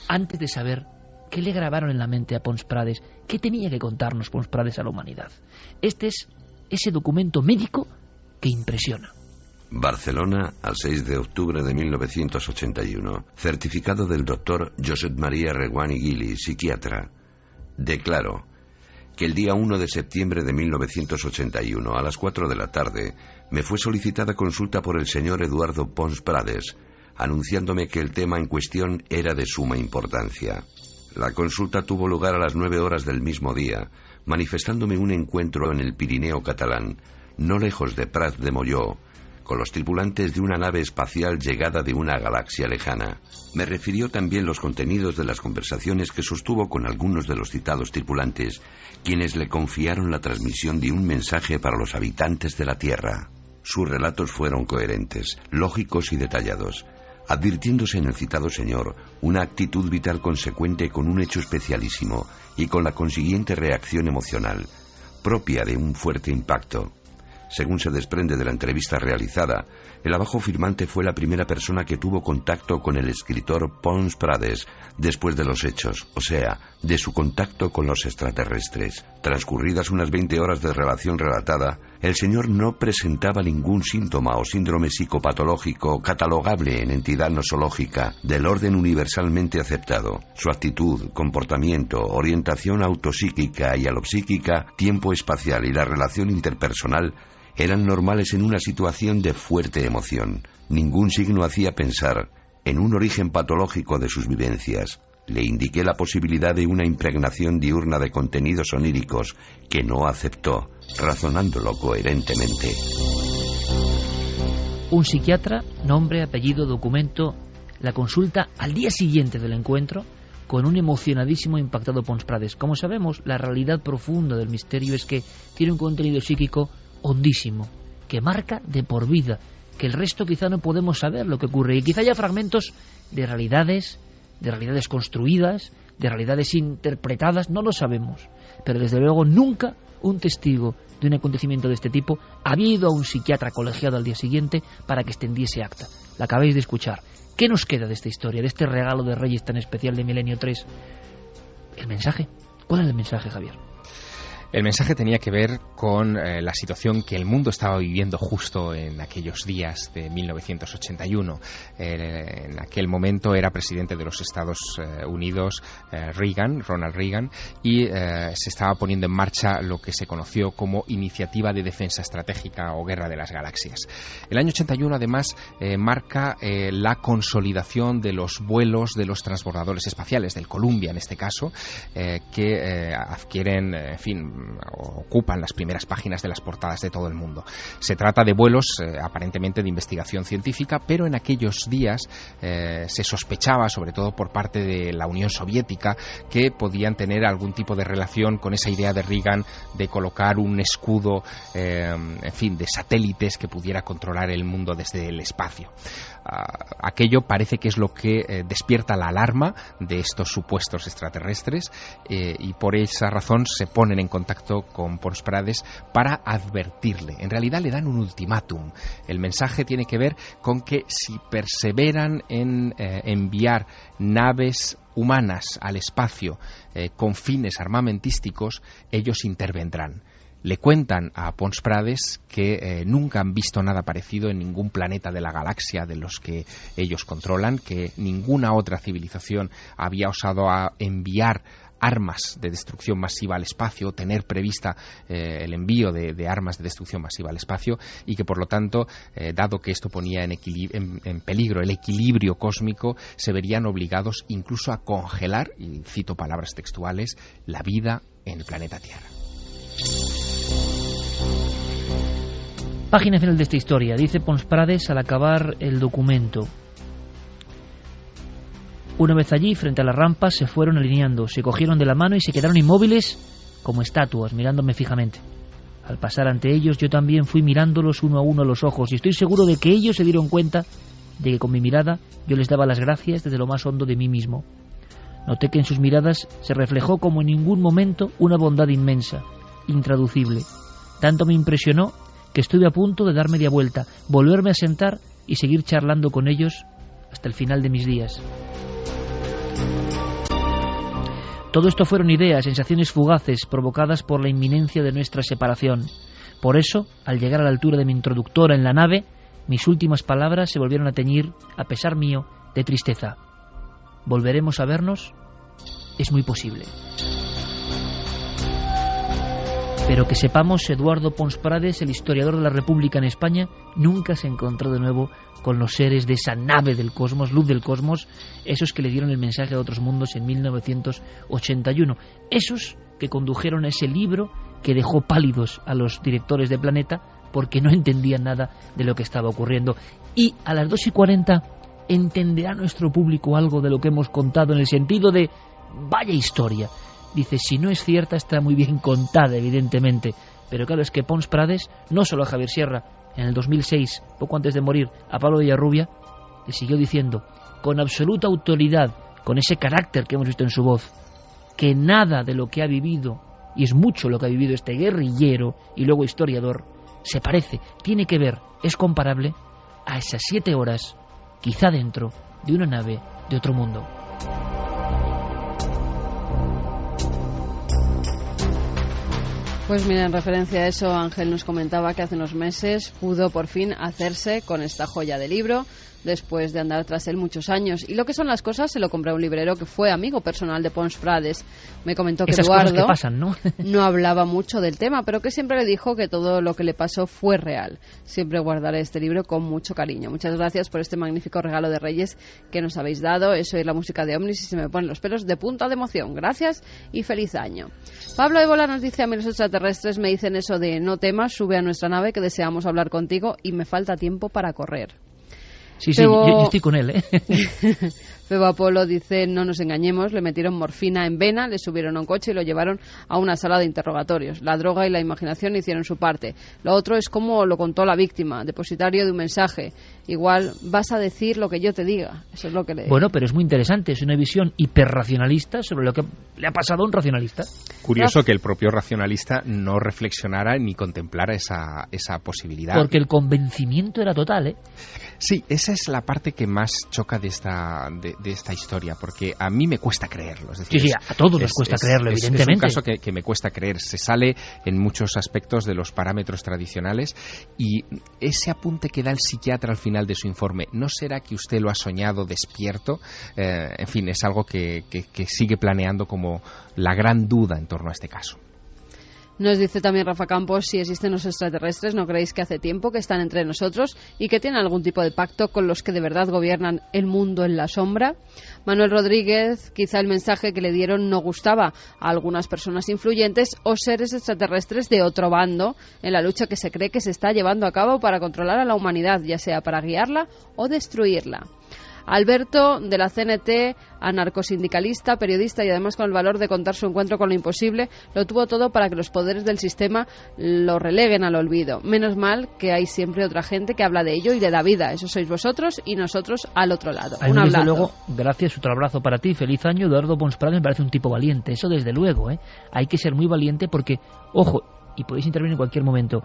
antes de saber qué le grabaron en la mente a Pons Prades, qué tenía que contarnos Pons Prades a la humanidad. Este es ese documento médico que impresiona. Barcelona, al 6 de octubre de 1981. Certificado del doctor Josep María Reguant i Gili, psiquiatra. Declaro que el día 1 de septiembre de 1981, a las 4 de la tarde, me fue solicitada consulta por el señor Eduardo Pons Prades, anunciándome que el tema en cuestión era de suma importancia. La consulta tuvo lugar a las 9 horas del mismo día, manifestándome un encuentro en el Pirineo catalán, no lejos de Prat de Molló, con los tripulantes de una nave espacial llegada de una galaxia lejana. Me refirió también los contenidos de las conversaciones que sostuvo con algunos de los citados tripulantes, quienes le confiaron la transmisión de un mensaje para los habitantes de la Tierra. Sus relatos fueron coherentes, lógicos y detallados, advirtiéndose en el citado señor una actitud vital consecuente con un hecho especialísimo y con la consiguiente reacción emocional, propia de un fuerte impacto. Según se desprende de la entrevista realizada, el abajo firmante fue la primera persona que tuvo contacto con el escritor Pons Prades después de los hechos, o sea, de su contacto con los extraterrestres. Transcurridas unas 20 horas de relación relatada, el señor no presentaba ningún síntoma o síndrome psicopatológico catalogable en entidad nosológica del orden universalmente aceptado. Su actitud, comportamiento, orientación autopsíquica y alopsíquica, tiempo espacial y la relación interpersonal eran normales en una situación de fuerte emoción. Ningún signo hacía pensar en un origen patológico de sus vivencias. Le indiqué la posibilidad de una impregnación diurna de contenidos oníricos que no aceptó, razonándolo coherentemente. Un psiquiatra, nombre, apellido, documento, la consulta al día siguiente del encuentro con un emocionadísimo e impactado Pons Prades. Como sabemos, la realidad profunda del misterio es que tiene un contenido psíquico hondísimo, que marca de por vida, que el resto quizá no podemos saber lo que ocurre, y quizá haya fragmentos de realidades construidas, de realidades interpretadas, no lo sabemos, pero desde luego nunca un testigo de un acontecimiento de este tipo había ido a un psiquiatra colegiado al día siguiente para que extendiese acta. La acabáis de escuchar. ¿Qué nos queda de esta historia, de este regalo de Reyes tan especial de Milenio 3? El mensaje. ¿Cuál es el mensaje, Javier? El mensaje tenía que ver con la situación que el mundo estaba viviendo justo en aquellos días de 1981. En aquel momento era presidente de los Estados Unidos Ronald Reagan, y se estaba poniendo en marcha lo que se conoció como Iniciativa de Defensa Estratégica o Guerra de las Galaxias. El año 81 además marca la consolidación de los vuelos de los transbordadores espaciales, del Columbia en este caso, que adquieren, en fin, ocupan las primeras páginas de las portadas de todo el mundo. Se trata de vuelos aparentemente de investigación científica, pero en aquellos días se sospechaba, sobre todo por parte de la Unión Soviética, que podían tener algún tipo de relación con esa idea de Reagan de colocar un escudo, en fin, de satélites que pudiera controlar el mundo desde el espacio. Aquello parece que es lo que despierta la alarma de estos supuestos extraterrestres, y por esa razón se ponen en contacto con Pons Prades para advertirle. En realidad le dan un ultimátum. El mensaje tiene que ver con que si perseveran en enviar naves humanas al espacio con fines armamentísticos, ellos intervendrán. Le cuentan a Pons Prades que nunca han visto nada parecido en ningún planeta de la galaxia de los que ellos controlan, que ninguna otra civilización había osado a enviar armas de destrucción masiva al espacio, tener prevista el envío de armas de destrucción masiva al espacio, y que por lo tanto, dado que esto ponía en peligro el equilibrio cósmico, se verían obligados incluso a congelar, y cito palabras textuales, la vida en el planeta Tierra. Página final de esta historia. Dice Pons Prades al acabar el documento: una vez allí, frente a las rampas, se fueron alineando, se cogieron de la mano y se quedaron inmóviles como estatuas, mirándome fijamente. Al pasar ante ellos, yo también fui mirándolos uno a uno a los ojos, y estoy seguro de que ellos se dieron cuenta de que con mi mirada yo les daba las gracias desde lo más hondo de mí mismo. Noté que en sus miradas se reflejó como en ningún momento una bondad inmensa, intraducible. Tanto me impresionó que estuve a punto de dar media vuelta, volverme a sentar y seguir charlando con ellos hasta el final de mis días. Todo esto fueron ideas, sensaciones fugaces provocadas por la inminencia de nuestra separación. Por eso, al llegar a la altura de mi introductora en la nave, mis últimas palabras se volvieron a teñir, a pesar mío, de tristeza. ¿Volveremos a vernos? Es muy posible. Pero que sepamos, Eduardo Pons Prades, el historiador de la República en España, nunca se encontró de nuevo con los seres de esa nave del cosmos, luz del cosmos, esos que le dieron el mensaje a otros mundos en 1981, esos que condujeron a ese libro que dejó pálidos a los directores de Planeta porque no entendían nada de lo que estaba ocurriendo. Y a las 2:40 entenderá nuestro público algo de lo que hemos contado, en el sentido de, vaya historia. Dice, si no es cierta, está muy bien contada, evidentemente. Pero claro, es que Pons Prades, no solo a Javier Sierra, en el 2006, poco antes de morir, a Pablo Villarrubia, le siguió diciendo, con absoluta autoridad, con ese carácter que hemos visto en su voz, que nada de lo que ha vivido y es mucho lo que ha vivido este guerrillero y luego historiador, se parece, tiene que ver, es comparable a esas 7 horas, quizá dentro de una nave de otro mundo. Pues mira, en referencia a eso, Ángel nos comentaba que hace unos meses pudo por fin hacerse con esta joya de libro, después de andar tras él muchos años. Y lo que son las cosas, se lo compró a un librero que fue amigo personal de Pons Prades. Me comentó que esas Eduardo cosas que pasan, ¿no? no hablaba mucho del tema, pero que siempre le dijo que todo lo que le pasó fue real. Siempre guardaré este libro con mucho cariño. Muchas gracias por este magnífico regalo de Reyes que nos habéis dado. Eso es la música de Omnis y se me ponen los pelos de punta de emoción. Gracias y feliz año. Pablo Ébola nos dice: a mí los extraterrestres me dicen eso de no temas, sube a nuestra nave que deseamos hablar contigo y me falta tiempo para correr. Sí, yo estoy con él, ¿eh? Febo Apolo dice: no nos engañemos, le metieron morfina en vena, le subieron a un coche y lo llevaron a una sala de interrogatorios. La droga y la imaginación hicieron su parte. Lo otro es como lo contó la víctima, depositario de un mensaje. Igual vas a decir lo que yo te diga. Eso es lo que le... Bueno, pero es muy interesante, es una visión hiperracionalista sobre lo que le ha pasado a un racionalista. Curioso que el propio racionalista no reflexionara ni contemplara esa posibilidad. Porque el convencimiento era total, ¿eh? Sí, esa es la parte que más choca de esta historia, porque a mí me cuesta creerlo. Es decir, sí, a todos nos cuesta creerlo, evidentemente. Es un caso que me cuesta creer. Se sale en muchos aspectos de los parámetros tradicionales y ese apunte que da el psiquiatra al final de su informe, ¿no será que usted lo ha soñado despierto? En fin, es algo que sigue planeando como la gran duda en torno a este caso. Nos dice también Rafa Campos: si existen los extraterrestres, ¿no creéis que hace tiempo que están entre nosotros y que tienen algún tipo de pacto con los que de verdad gobiernan el mundo en la sombra? Manuel Rodríguez: quizá el mensaje que le dieron no gustaba a algunas personas influyentes o seres extraterrestres de otro bando en la lucha que se cree que se está llevando a cabo para controlar a la humanidad, ya sea para guiarla o destruirla. Alberto, de la CNT, anarcosindicalista, periodista y además con el valor de contar su encuentro con lo imposible, lo tuvo todo para que los poderes del sistema lo releguen al olvido. Menos mal que hay siempre otra gente que habla de ello y le da vida. Eso sois vosotros y nosotros al otro lado. Un abrazo. Desde luego, gracias, otro abrazo para ti. Feliz año. Eduardo Pons Prades me parece un tipo valiente. Eso desde luego, ¿eh? Hay que ser muy valiente porque, ojo, y podéis intervenir en cualquier momento,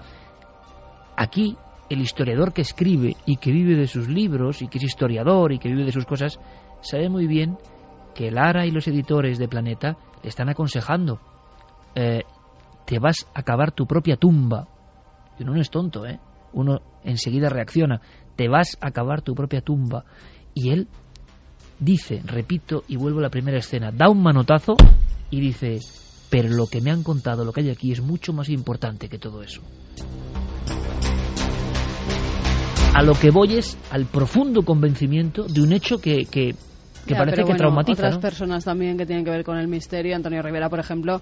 aquí el historiador que escribe y que vive de sus libros y que es historiador y que vive de sus cosas sabe muy bien que Lara y los editores de Planeta le están aconsejando: te vas a cavar tu propia tumba. Y uno no es tonto, ¿eh? Uno enseguida reacciona: te vas a cavar tu propia tumba. Y él dice, repito y vuelvo a la primera escena, da un manotazo y dice: pero lo que me han contado, lo que hay aquí, es mucho más importante que todo eso. A lo que voy es al profundo convencimiento de un hecho que parece que traumatiza, otras ¿no? personas también que tienen que ver con el misterio. Antonio Rivera, por ejemplo,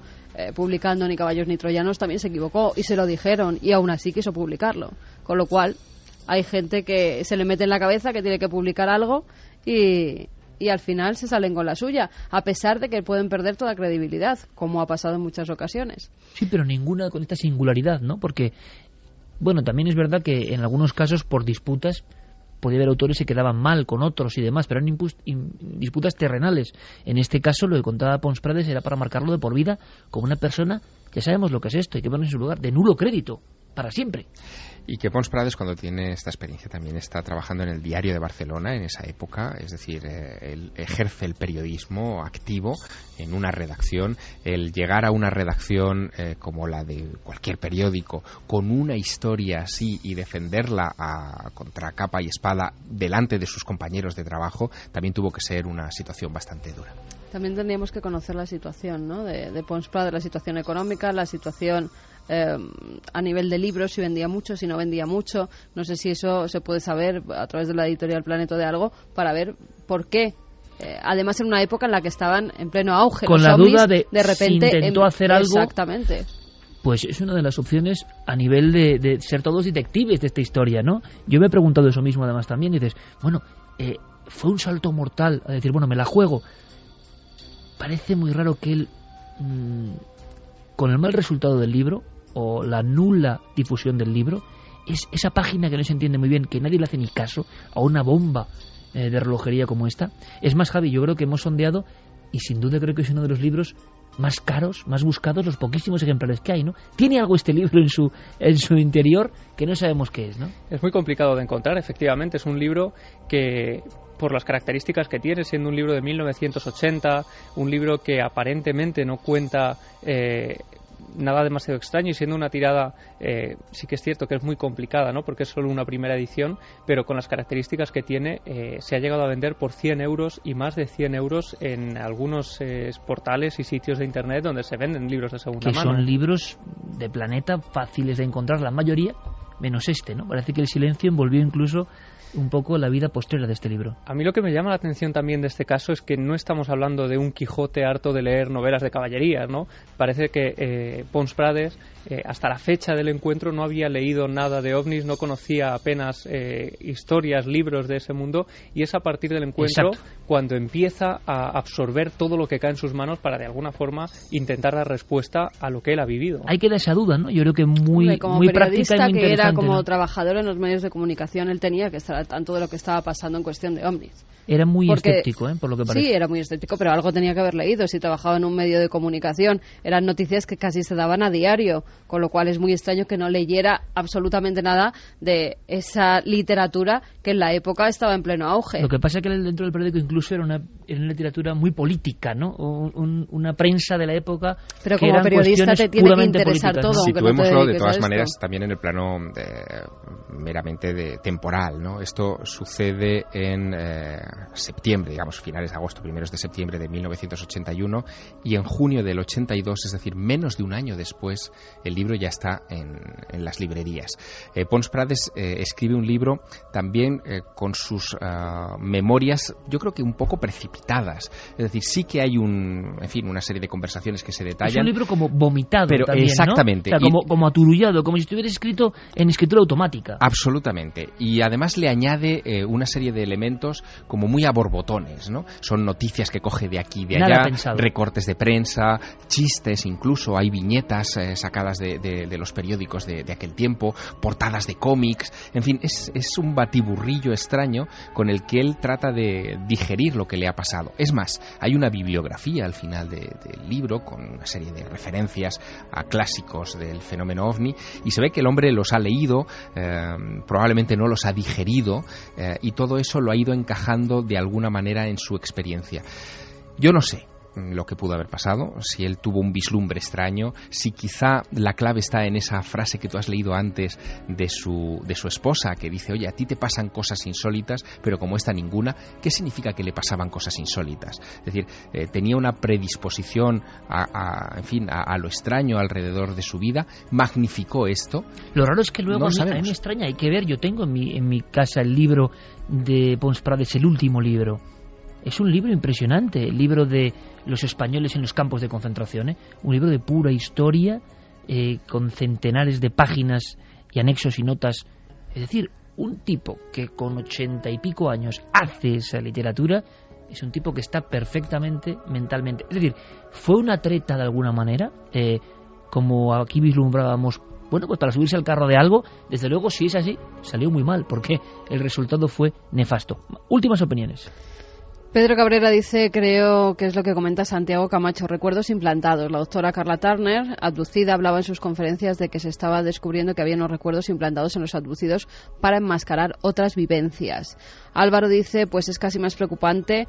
publicando Ni caballos ni troyanos, también se equivocó y se lo dijeron y aún así quiso publicarlo. Con lo cual hay gente que se le mete en la cabeza que tiene que publicar algo y al final se salen con la suya, a pesar de que pueden perder toda credibilidad, como ha pasado en muchas ocasiones. Sí, pero ninguna con esta singularidad, ¿no? Porque, bueno, también es verdad que en algunos casos por disputas podía haber autores que quedaban mal con otros y demás, pero eran disputas terrenales. En este caso, lo que contaba Pons Prades era para marcarlo de por vida como una persona, ya sabemos lo que es esto, hay que poner en su lugar, de nulo crédito, para siempre. Y que Pons Prades, cuando tiene esta experiencia, también está trabajando en el Diario de Barcelona en esa época, es decir, él ejerce el periodismo activo en una redacción. El llegar a una redacción como la de cualquier periódico, con una historia así y defenderla contra capa y espada delante de sus compañeros de trabajo, también tuvo que ser una situación bastante dura. También tendríamos que conocer la situación, ¿no?, de Pons Prades, la situación económica, la situación a nivel de libros, si vendía mucho, si no vendía mucho. No sé si eso se puede saber a través de la editorial Planeta de algo, para ver por qué. Además, en una época en la que estaban en pleno auge con los la ovnis, duda de repente si intentó hacer algo. Exactamente. Pues es una de las opciones a nivel de ser todos detectives de esta historia, ¿no? Yo me he preguntado eso mismo además también. Y dices, bueno, fue un salto mortal a decir, bueno, me la juego. Parece muy raro que él, con el mal resultado del libro o la nula difusión del libro, es esa página que no se entiende muy bien, que nadie le hace ni caso a una bomba de relojería como esta. Es más, Javi, yo creo que hemos sondeado y sin duda creo que es uno de los libros más caros, más buscados, los poquísimos ejemplares que hay, ¿no? Tiene algo este libro en su interior que no sabemos qué es, ¿no? Es muy complicado de encontrar, efectivamente. Es un libro que, por las características que tiene, siendo un libro de 1980, un libro que aparentemente no cuenta nada demasiado extraño, y siendo una tirada, sí que es cierto que es muy complicada, ¿no? Porque es solo una primera edición, pero con las características que tiene, se ha llegado a vender por 100 euros y más de 100 euros en algunos portales y sitios de internet donde se venden libros de segunda mano. Que son libros de Planeta fáciles de encontrar, la mayoría, menos este, ¿no? Parece que El silencio envolvió incluso un poco la vida postrera de este libro. A mí lo que me llama la atención también de este caso es que no estamos hablando de un Quijote harto de leer novelas de caballerías, ¿no? Parece que Pons Prades, hasta la fecha del encuentro, no había leído nada de ovnis, no conocía apenas historias, libros de ese mundo, y es a partir del encuentro cuando empieza a absorber todo lo que cae en sus manos para de alguna forma intentar dar respuesta a lo que él ha vivido. Hay que dar esa duda, ¿no? Yo creo que muy práctica y muy interesante, que era como ¿no? trabajador en los medios de comunicación, él tenía que estar al tanto de lo que estaba pasando en cuestión de ovnis. Era muy escéptico, por lo que parece. Sí, era muy escéptico, pero algo tenía que haber leído. Si trabajaba en un medio de comunicación, eran noticias que casi se daban a diario, con lo cual es muy extraño que no leyera absolutamente nada de esa literatura que en la época estaba en pleno auge. Lo que pasa es que dentro del periódico incluso era una literatura muy política, ¿no? Una prensa de la época. Pero que como eran periodista te tiene que interesar políticas, todo, ¿no? aunque no te Situémoslo de dediques todas a maneras esto. también en el plano meramente temporal, ¿no? Esto sucede en septiembre, digamos, finales de agosto, primeros de septiembre de 1981, y en junio del 82, es decir, menos de un año después, el libro ya está en las librerías. Pons Prades escribe un libro también con sus memorias, yo creo que un poco precipitadas. Es decir, sí que hay una serie de conversaciones que se detallan. Es un libro como vomitado, pero también, exactamente, ¿no? O sea, como aturullado, como si estuviera escrito en escritura automática. Absolutamente. Y además le añade una serie de elementos como muy a borbotones, ¿no? Son noticias que coge de aquí y de allá, recortes de prensa, chistes incluso, hay viñetas sacadas de los periódicos de aquel tiempo, portadas de cómics, en fin, es un batiburrillo extraño con el que él trata de digerir lo que le ha pasado. Es más, hay una bibliografía al final del libro con una serie de referencias a clásicos del fenómeno ovni, y se ve que el hombre los ha leído, probablemente no los ha digerido, y todo eso lo ha ido encajando de alguna manera en su experiencia. Yo no sé lo que pudo haber pasado, si él tuvo un vislumbre extraño, si quizá la clave está en esa frase que tú has leído antes de su esposa, que dice, oye, a ti te pasan cosas insólitas, pero como esta ninguna. ¿Qué significa que le pasaban cosas insólitas? Es decir, tenía una predisposición a lo extraño alrededor de su vida, magnificó esto. Lo raro es que luego a mí me extraña, hay que ver, yo tengo en mi casa el libro de Pons Prades, el último libro. Es un libro impresionante, el libro de los españoles en los campos de concentración, un libro de pura historia, con centenares de páginas y anexos y notas. Es decir, un tipo que con 80 y pico años hace esa literatura es un tipo que está perfectamente mentalmente. Es decir, fue una treta de alguna manera, como aquí vislumbrábamos. Bueno, pues para subirse al carro de algo, desde luego, si es así, salió muy mal, porque el resultado fue nefasto. Últimas opiniones. Pedro Cabrera dice, creo que es lo que comenta Santiago Camacho, recuerdos implantados. La doctora Carla Turner, abducida, hablaba en sus conferencias de que se estaba descubriendo que había unos recuerdos implantados en los abducidos para enmascarar otras vivencias. Álvaro dice, pues es casi más preocupante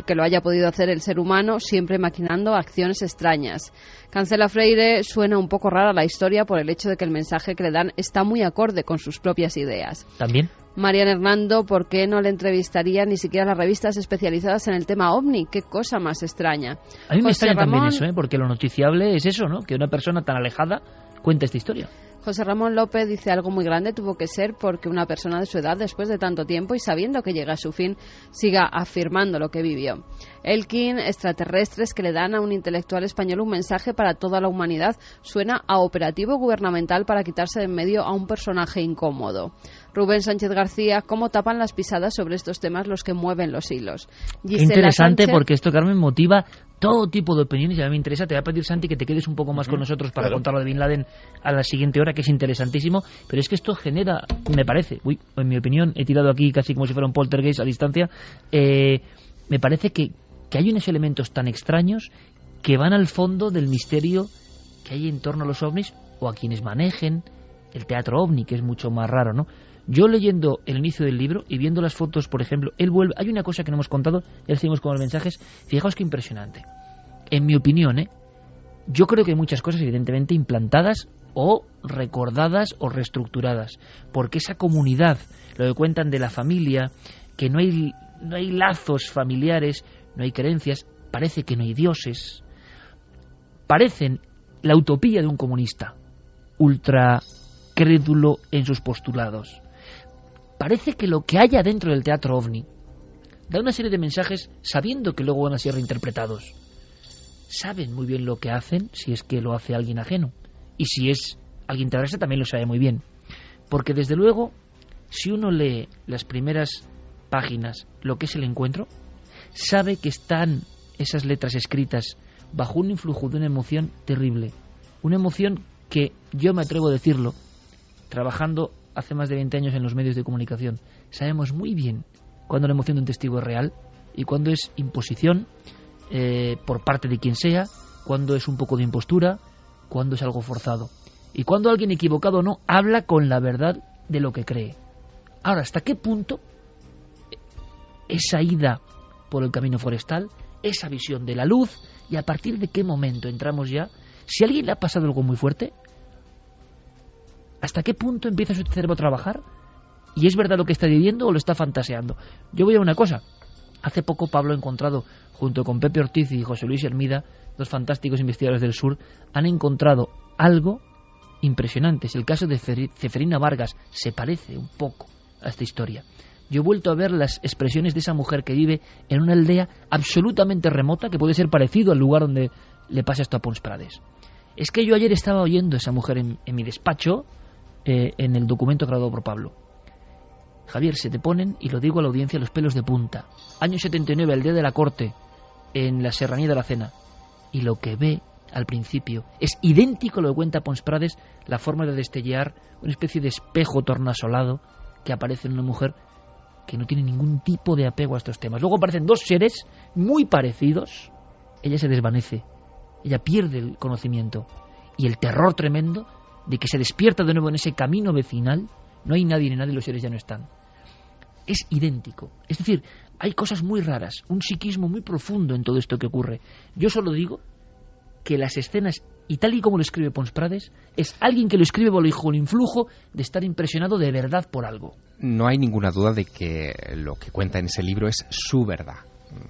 que lo haya podido hacer el ser humano, siempre maquinando acciones extrañas. Cancela Freire, suena un poco rara la historia por el hecho de que el mensaje que le dan está muy acorde con sus propias ideas. También. Marian Hernando, ¿por qué no le entrevistaría ni siquiera las revistas especializadas en el tema OVNI? Qué cosa más extraña. A mí me extraña también eso, porque lo noticiable es eso, ¿no? Que una persona tan alejada cuente esta historia. José Ramón López dice, algo muy grande tuvo que ser porque una persona de su edad, después de tanto tiempo y sabiendo que llega a su fin, siga afirmando lo que vivió. Elkin, extraterrestres que le dan a un intelectual español un mensaje para toda la humanidad, suena a operativo gubernamental para quitarse de en medio a un personaje incómodo. Rubén Sánchez García, ¿cómo tapan las pisadas sobre estos temas los que mueven los hilos? Gisela Interesante, Sánchez, porque esto, Carmen, motiva todo tipo de opiniones y a mí me interesa. Te voy a pedir, Santi, que te quedes un poco más con nosotros para contar lo de Bin Laden a la siguiente hora, que es interesantísimo, pero es que esto genera, me parece, en mi opinión, he tirado aquí casi como si fuera un poltergeist a distancia, me parece que hay unos elementos tan extraños que van al fondo del misterio que hay en torno a los ovnis o a quienes manejen el teatro ovni, que es mucho más raro, ¿no? Yo leyendo el inicio del libro y viendo las fotos, por ejemplo, él vuelve... Hay una cosa que no hemos contado, ya seguimos con los mensajes. Fijaos qué impresionante. En mi opinión, yo creo que hay muchas cosas evidentemente implantadas o recordadas o reestructuradas, porque esa comunidad, lo que cuentan de la familia, que no hay lazos familiares, no hay creencias, parece que no hay dioses, parecen la utopía de un comunista, ultra crédulo en sus postulados. Parece que lo que haya dentro del teatro ovni da una serie de mensajes sabiendo que luego van a ser reinterpretados. Saben muy bien lo que hacen, si es que lo hace alguien ajeno. Y si es alguien terrestre también lo sabe muy bien. Porque desde luego, si uno lee las primeras páginas, lo que es el encuentro, sabe que están esas letras escritas bajo un influjo de una emoción terrible. Una emoción que, yo me atrevo a decirlo, trabajando hace más de 20 años en los medios de comunicación, sabemos muy bien cuando la emoción de un testigo es real y cuando es imposición por parte de quien sea, cuando es un poco de impostura, cuando es algo forzado y cuando alguien equivocado o no habla con la verdad de lo que cree. Ahora, ¿hasta qué punto esa ida por el camino forestal, esa visión de la luz, y a partir de qué momento entramos ya? Si a alguien le ha pasado algo muy fuerte, ¿hasta qué punto empieza su cerebro a trabajar? ¿Y es verdad lo que está viviendo o lo está fantaseando? Yo voy a una cosa. Hace poco Pablo ha encontrado, junto con Pepe Ortiz y José Luis Hermida, dos fantásticos investigadores del sur, han encontrado algo impresionante. Es el caso de Ceferina Vargas. Se parece un poco a esta historia. Yo he vuelto a ver las expresiones de esa mujer que vive en una aldea absolutamente remota, que puede ser parecido al lugar donde le pasa esto a Pons Prades. Es que yo ayer estaba oyendo a esa mujer en mi despacho, en el documento grabado por Pablo. Javier, se te ponen, y lo digo a la audiencia, los pelos de punta. Año 79, el día de la corte, en la Serranía de la Cena. Y lo que ve al principio es idéntico a lo que cuenta Pons Prades, la forma de destellar una especie de espejo tornasolado que aparece en una mujer que no tiene ningún tipo de apego a estos temas. Luego aparecen dos seres muy parecidos. Ella se desvanece, ella pierde el conocimiento, y el terror tremendo de que se despierta de nuevo en ese camino vecinal. No hay nadie ni nadie, los seres ya no están. Es idéntico. Es decir, hay cosas muy raras, un psiquismo muy profundo en todo esto que ocurre. Yo solo digo que las escenas, y tal y como lo escribe Pons Prades, es alguien que lo escribe bajo el influjo de estar impresionado de verdad por algo. No hay ninguna duda de que lo que cuenta en ese libro es su verdad.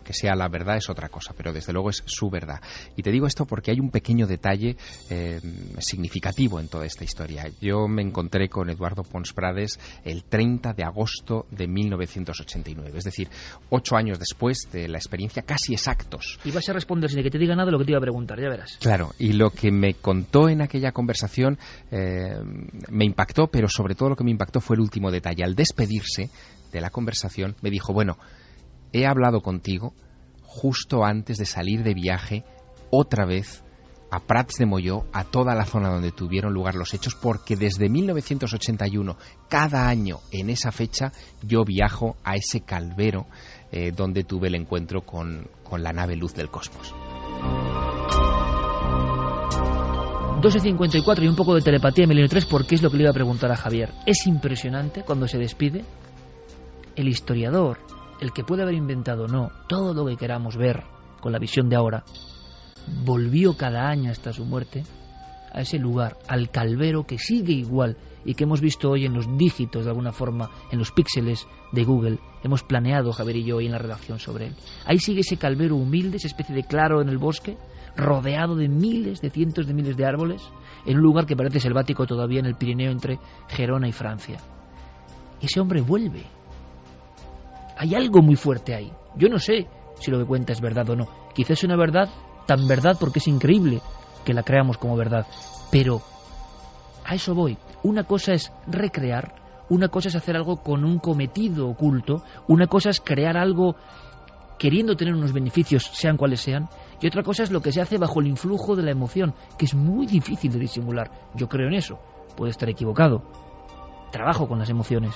Que sea la verdad es otra cosa, pero desde luego es su verdad. Y te digo esto porque hay un pequeño detalle significativo en toda esta historia. Yo me encontré con Eduardo Pons Prades el 30 de agosto de 1989, es decir, 8 años después de la experiencia, casi exactos. Y vas a responder sin que te diga nada lo que te iba a preguntar, ya verás. Claro, y lo que me contó en aquella conversación me impactó, pero sobre todo lo que me impactó fue el último detalle. Al despedirse de la conversación me dijo, bueno, he hablado contigo justo antes de salir de viaje otra vez a Prats de Molló, a toda la zona donde tuvieron lugar los hechos, porque desde 1981, cada año en esa fecha, yo viajo a ese calvero donde tuve el encuentro con la nave Luz del Cosmos. 12:54 y un poco de telepatía en Milenio 3, porque es lo que le iba a preguntar a Javier. Es impresionante cuando se despide el historiador, el que puede haber inventado o no todo lo que queramos ver con la visión de ahora, volvió cada año hasta su muerte a ese lugar, al calvero que sigue igual y que hemos visto hoy en los dígitos de alguna forma, en los píxeles de Google. Hemos planeado, Javier y yo, hoy en la redacción sobre él. Ahí sigue ese calvero humilde, esa especie de claro en el bosque, rodeado de miles, de cientos de miles de árboles, en un lugar que parece selvático todavía en el Pirineo entre Gerona y Francia. Ese hombre vuelve. Hay algo muy fuerte ahí. Yo no sé si lo que cuenta es verdad o no. Quizás es una verdad tan verdad porque es increíble que la creamos como verdad. Pero a eso voy. Una cosa es recrear, una cosa es hacer algo con un cometido oculto, una cosa es crear algo queriendo tener unos beneficios, sean cuales sean, y otra cosa es lo que se hace bajo el influjo de la emoción, que es muy difícil de disimular. Yo creo en eso. Puedo estar equivocado. Trabajo con las emociones.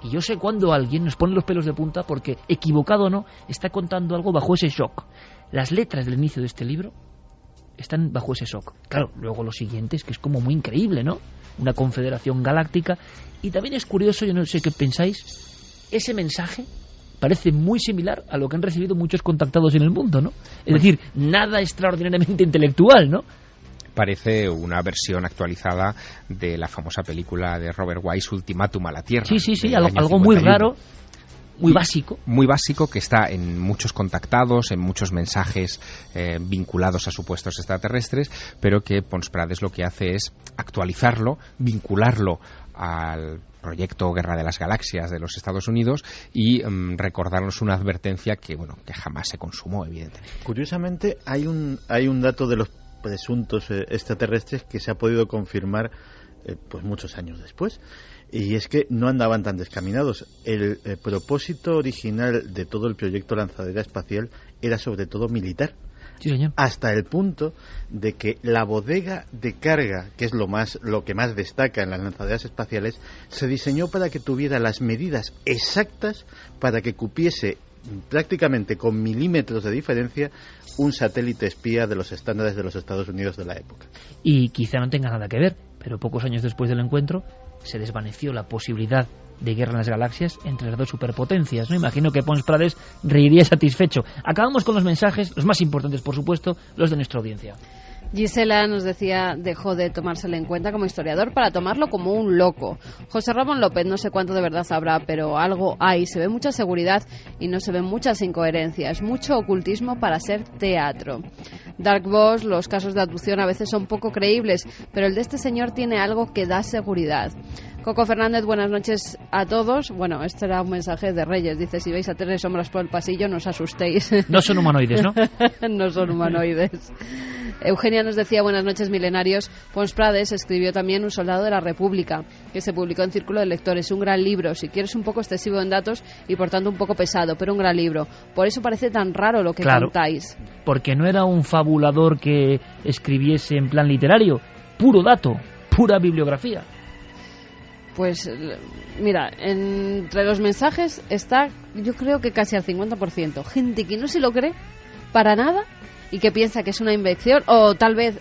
Y yo sé cuando alguien nos pone los pelos de punta porque, equivocado o no, está contando algo bajo ese shock. Las letras del inicio de este libro están bajo ese shock. Claro, luego lo siguiente es que es como muy increíble, ¿no? Una confederación galáctica. Y también es curioso, yo no sé qué pensáis, ese mensaje parece muy similar a lo que han recibido muchos contactados en el mundo, ¿no? Es decir, nada extraordinariamente intelectual, ¿no? Parece una versión actualizada de la famosa película de Robert Wise, Ultimátum a la Tierra. Sí, algo muy raro. Muy básico. Muy básico, que está en muchos contactados, en muchos mensajes vinculados a supuestos extraterrestres, pero que Pons Prades lo que hace es actualizarlo, vincularlo al proyecto Guerra de las Galaxias de los Estados Unidos y recordarnos una advertencia que jamás se consumó, evidentemente. Curiosamente, hay un dato de los presuntos extraterrestres que se ha podido confirmar pues muchos años después. Y es que no andaban tan descaminados. El propósito original de todo el proyecto Lanzadera Espacial era sobre todo militar. Sí, señor. Hasta el punto de que la bodega de carga, que es lo que más destaca en las lanzaderas espaciales, se diseñó para que tuviera las medidas exactas para que cupiese prácticamente con milímetros de diferencia un satélite espía de los estándares de los Estados Unidos de la época. Y quizá no tenga nada que ver, pero pocos años después del encuentro se desvaneció la posibilidad de guerra en las galaxias entre las dos superpotencias, ¿no? Imagino que Pons Prades reiría satisfecho. Acabamos con los mensajes, los más importantes, por supuesto, los de nuestra audiencia. Gisela nos decía, dejó de tomárselo en cuenta como historiador para tomarlo como un loco. José Ramón López, no sé cuánto de verdad habrá, pero algo hay. Se ve mucha seguridad y no se ven muchas incoherencias. Mucho ocultismo para ser teatro. Dark Boss, los casos de abducción a veces son poco creíbles, pero el de este señor tiene algo que da seguridad. Coco Fernández, buenas noches a todos. Bueno, este era un mensaje de Reyes. Dice, si veis a 3 sombras por el pasillo, no os asustéis. No son humanoides, ¿no? No son humanoides. Eugenia nos decía, buenas noches milenarios. Pons Prades escribió también Un soldado de la República, que se publicó en Círculo de Lectores. Un gran libro, si quieres un poco excesivo en datos y por tanto un poco pesado, pero un gran libro. Por eso parece tan raro lo que contáis. Porque no era un fabulador que escribiese en plan literario. Puro dato, pura bibliografía. Pues mira, entre los mensajes está, yo creo que casi al 50%. Gente que no se lo cree para nada y que piensa que es una invención o tal vez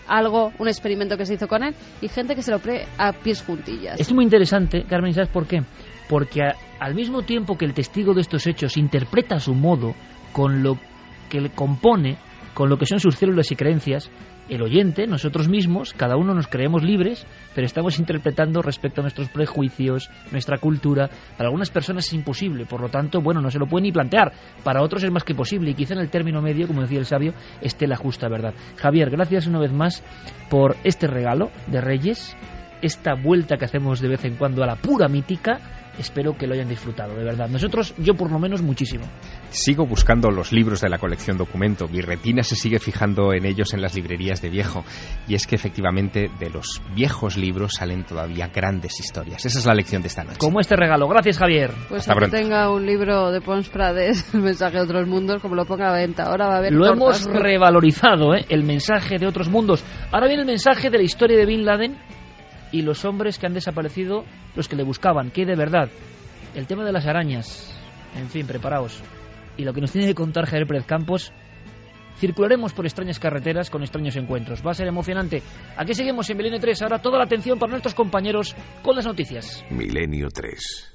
un experimento que se hizo con él, y gente que se lo cree a pies juntillas. Es muy interesante, Carmen, ¿sabes por qué? Porque al mismo tiempo que el testigo de estos hechos interpreta a su modo con lo que le compone, con lo que son sus células y creencias, el oyente, nosotros mismos, cada uno nos creemos libres, pero estamos interpretando respecto a nuestros prejuicios, nuestra cultura. Para algunas personas es imposible, por lo tanto, no se lo pueden ni plantear. Para otros es más que posible, y quizá en el término medio, como decía el sabio, esté la justa verdad. Javier, gracias una vez más por este regalo de Reyes, esta vuelta que hacemos de vez en cuando a la pura mítica. Espero que lo hayan disfrutado, de verdad. Nosotros, yo por lo menos, muchísimo. Sigo buscando los libros de la colección Documento. Mi retina se sigue fijando en ellos en las librerías de viejo. Y es que efectivamente de los viejos libros salen todavía grandes historias. Esa es la lección de esta noche. Como este regalo. Gracias, Javier. Pues que tenga un libro de Pons Prades, El mensaje de otros mundos, como lo ponga a venta. Ahora va a haber lo hemos revalorizado, el mensaje de otros mundos. Ahora viene el mensaje de la historia de Bin Laden y los hombres que han desaparecido, los que le buscaban, que de verdad. El tema de las arañas, en fin, preparaos. Y lo que nos tiene que contar Javier Pérez Campos, circularemos por extrañas carreteras con extraños encuentros. Va a ser emocionante. Aquí seguimos en Milenio 3, ahora toda la atención para nuestros compañeros con las noticias. Milenio 3.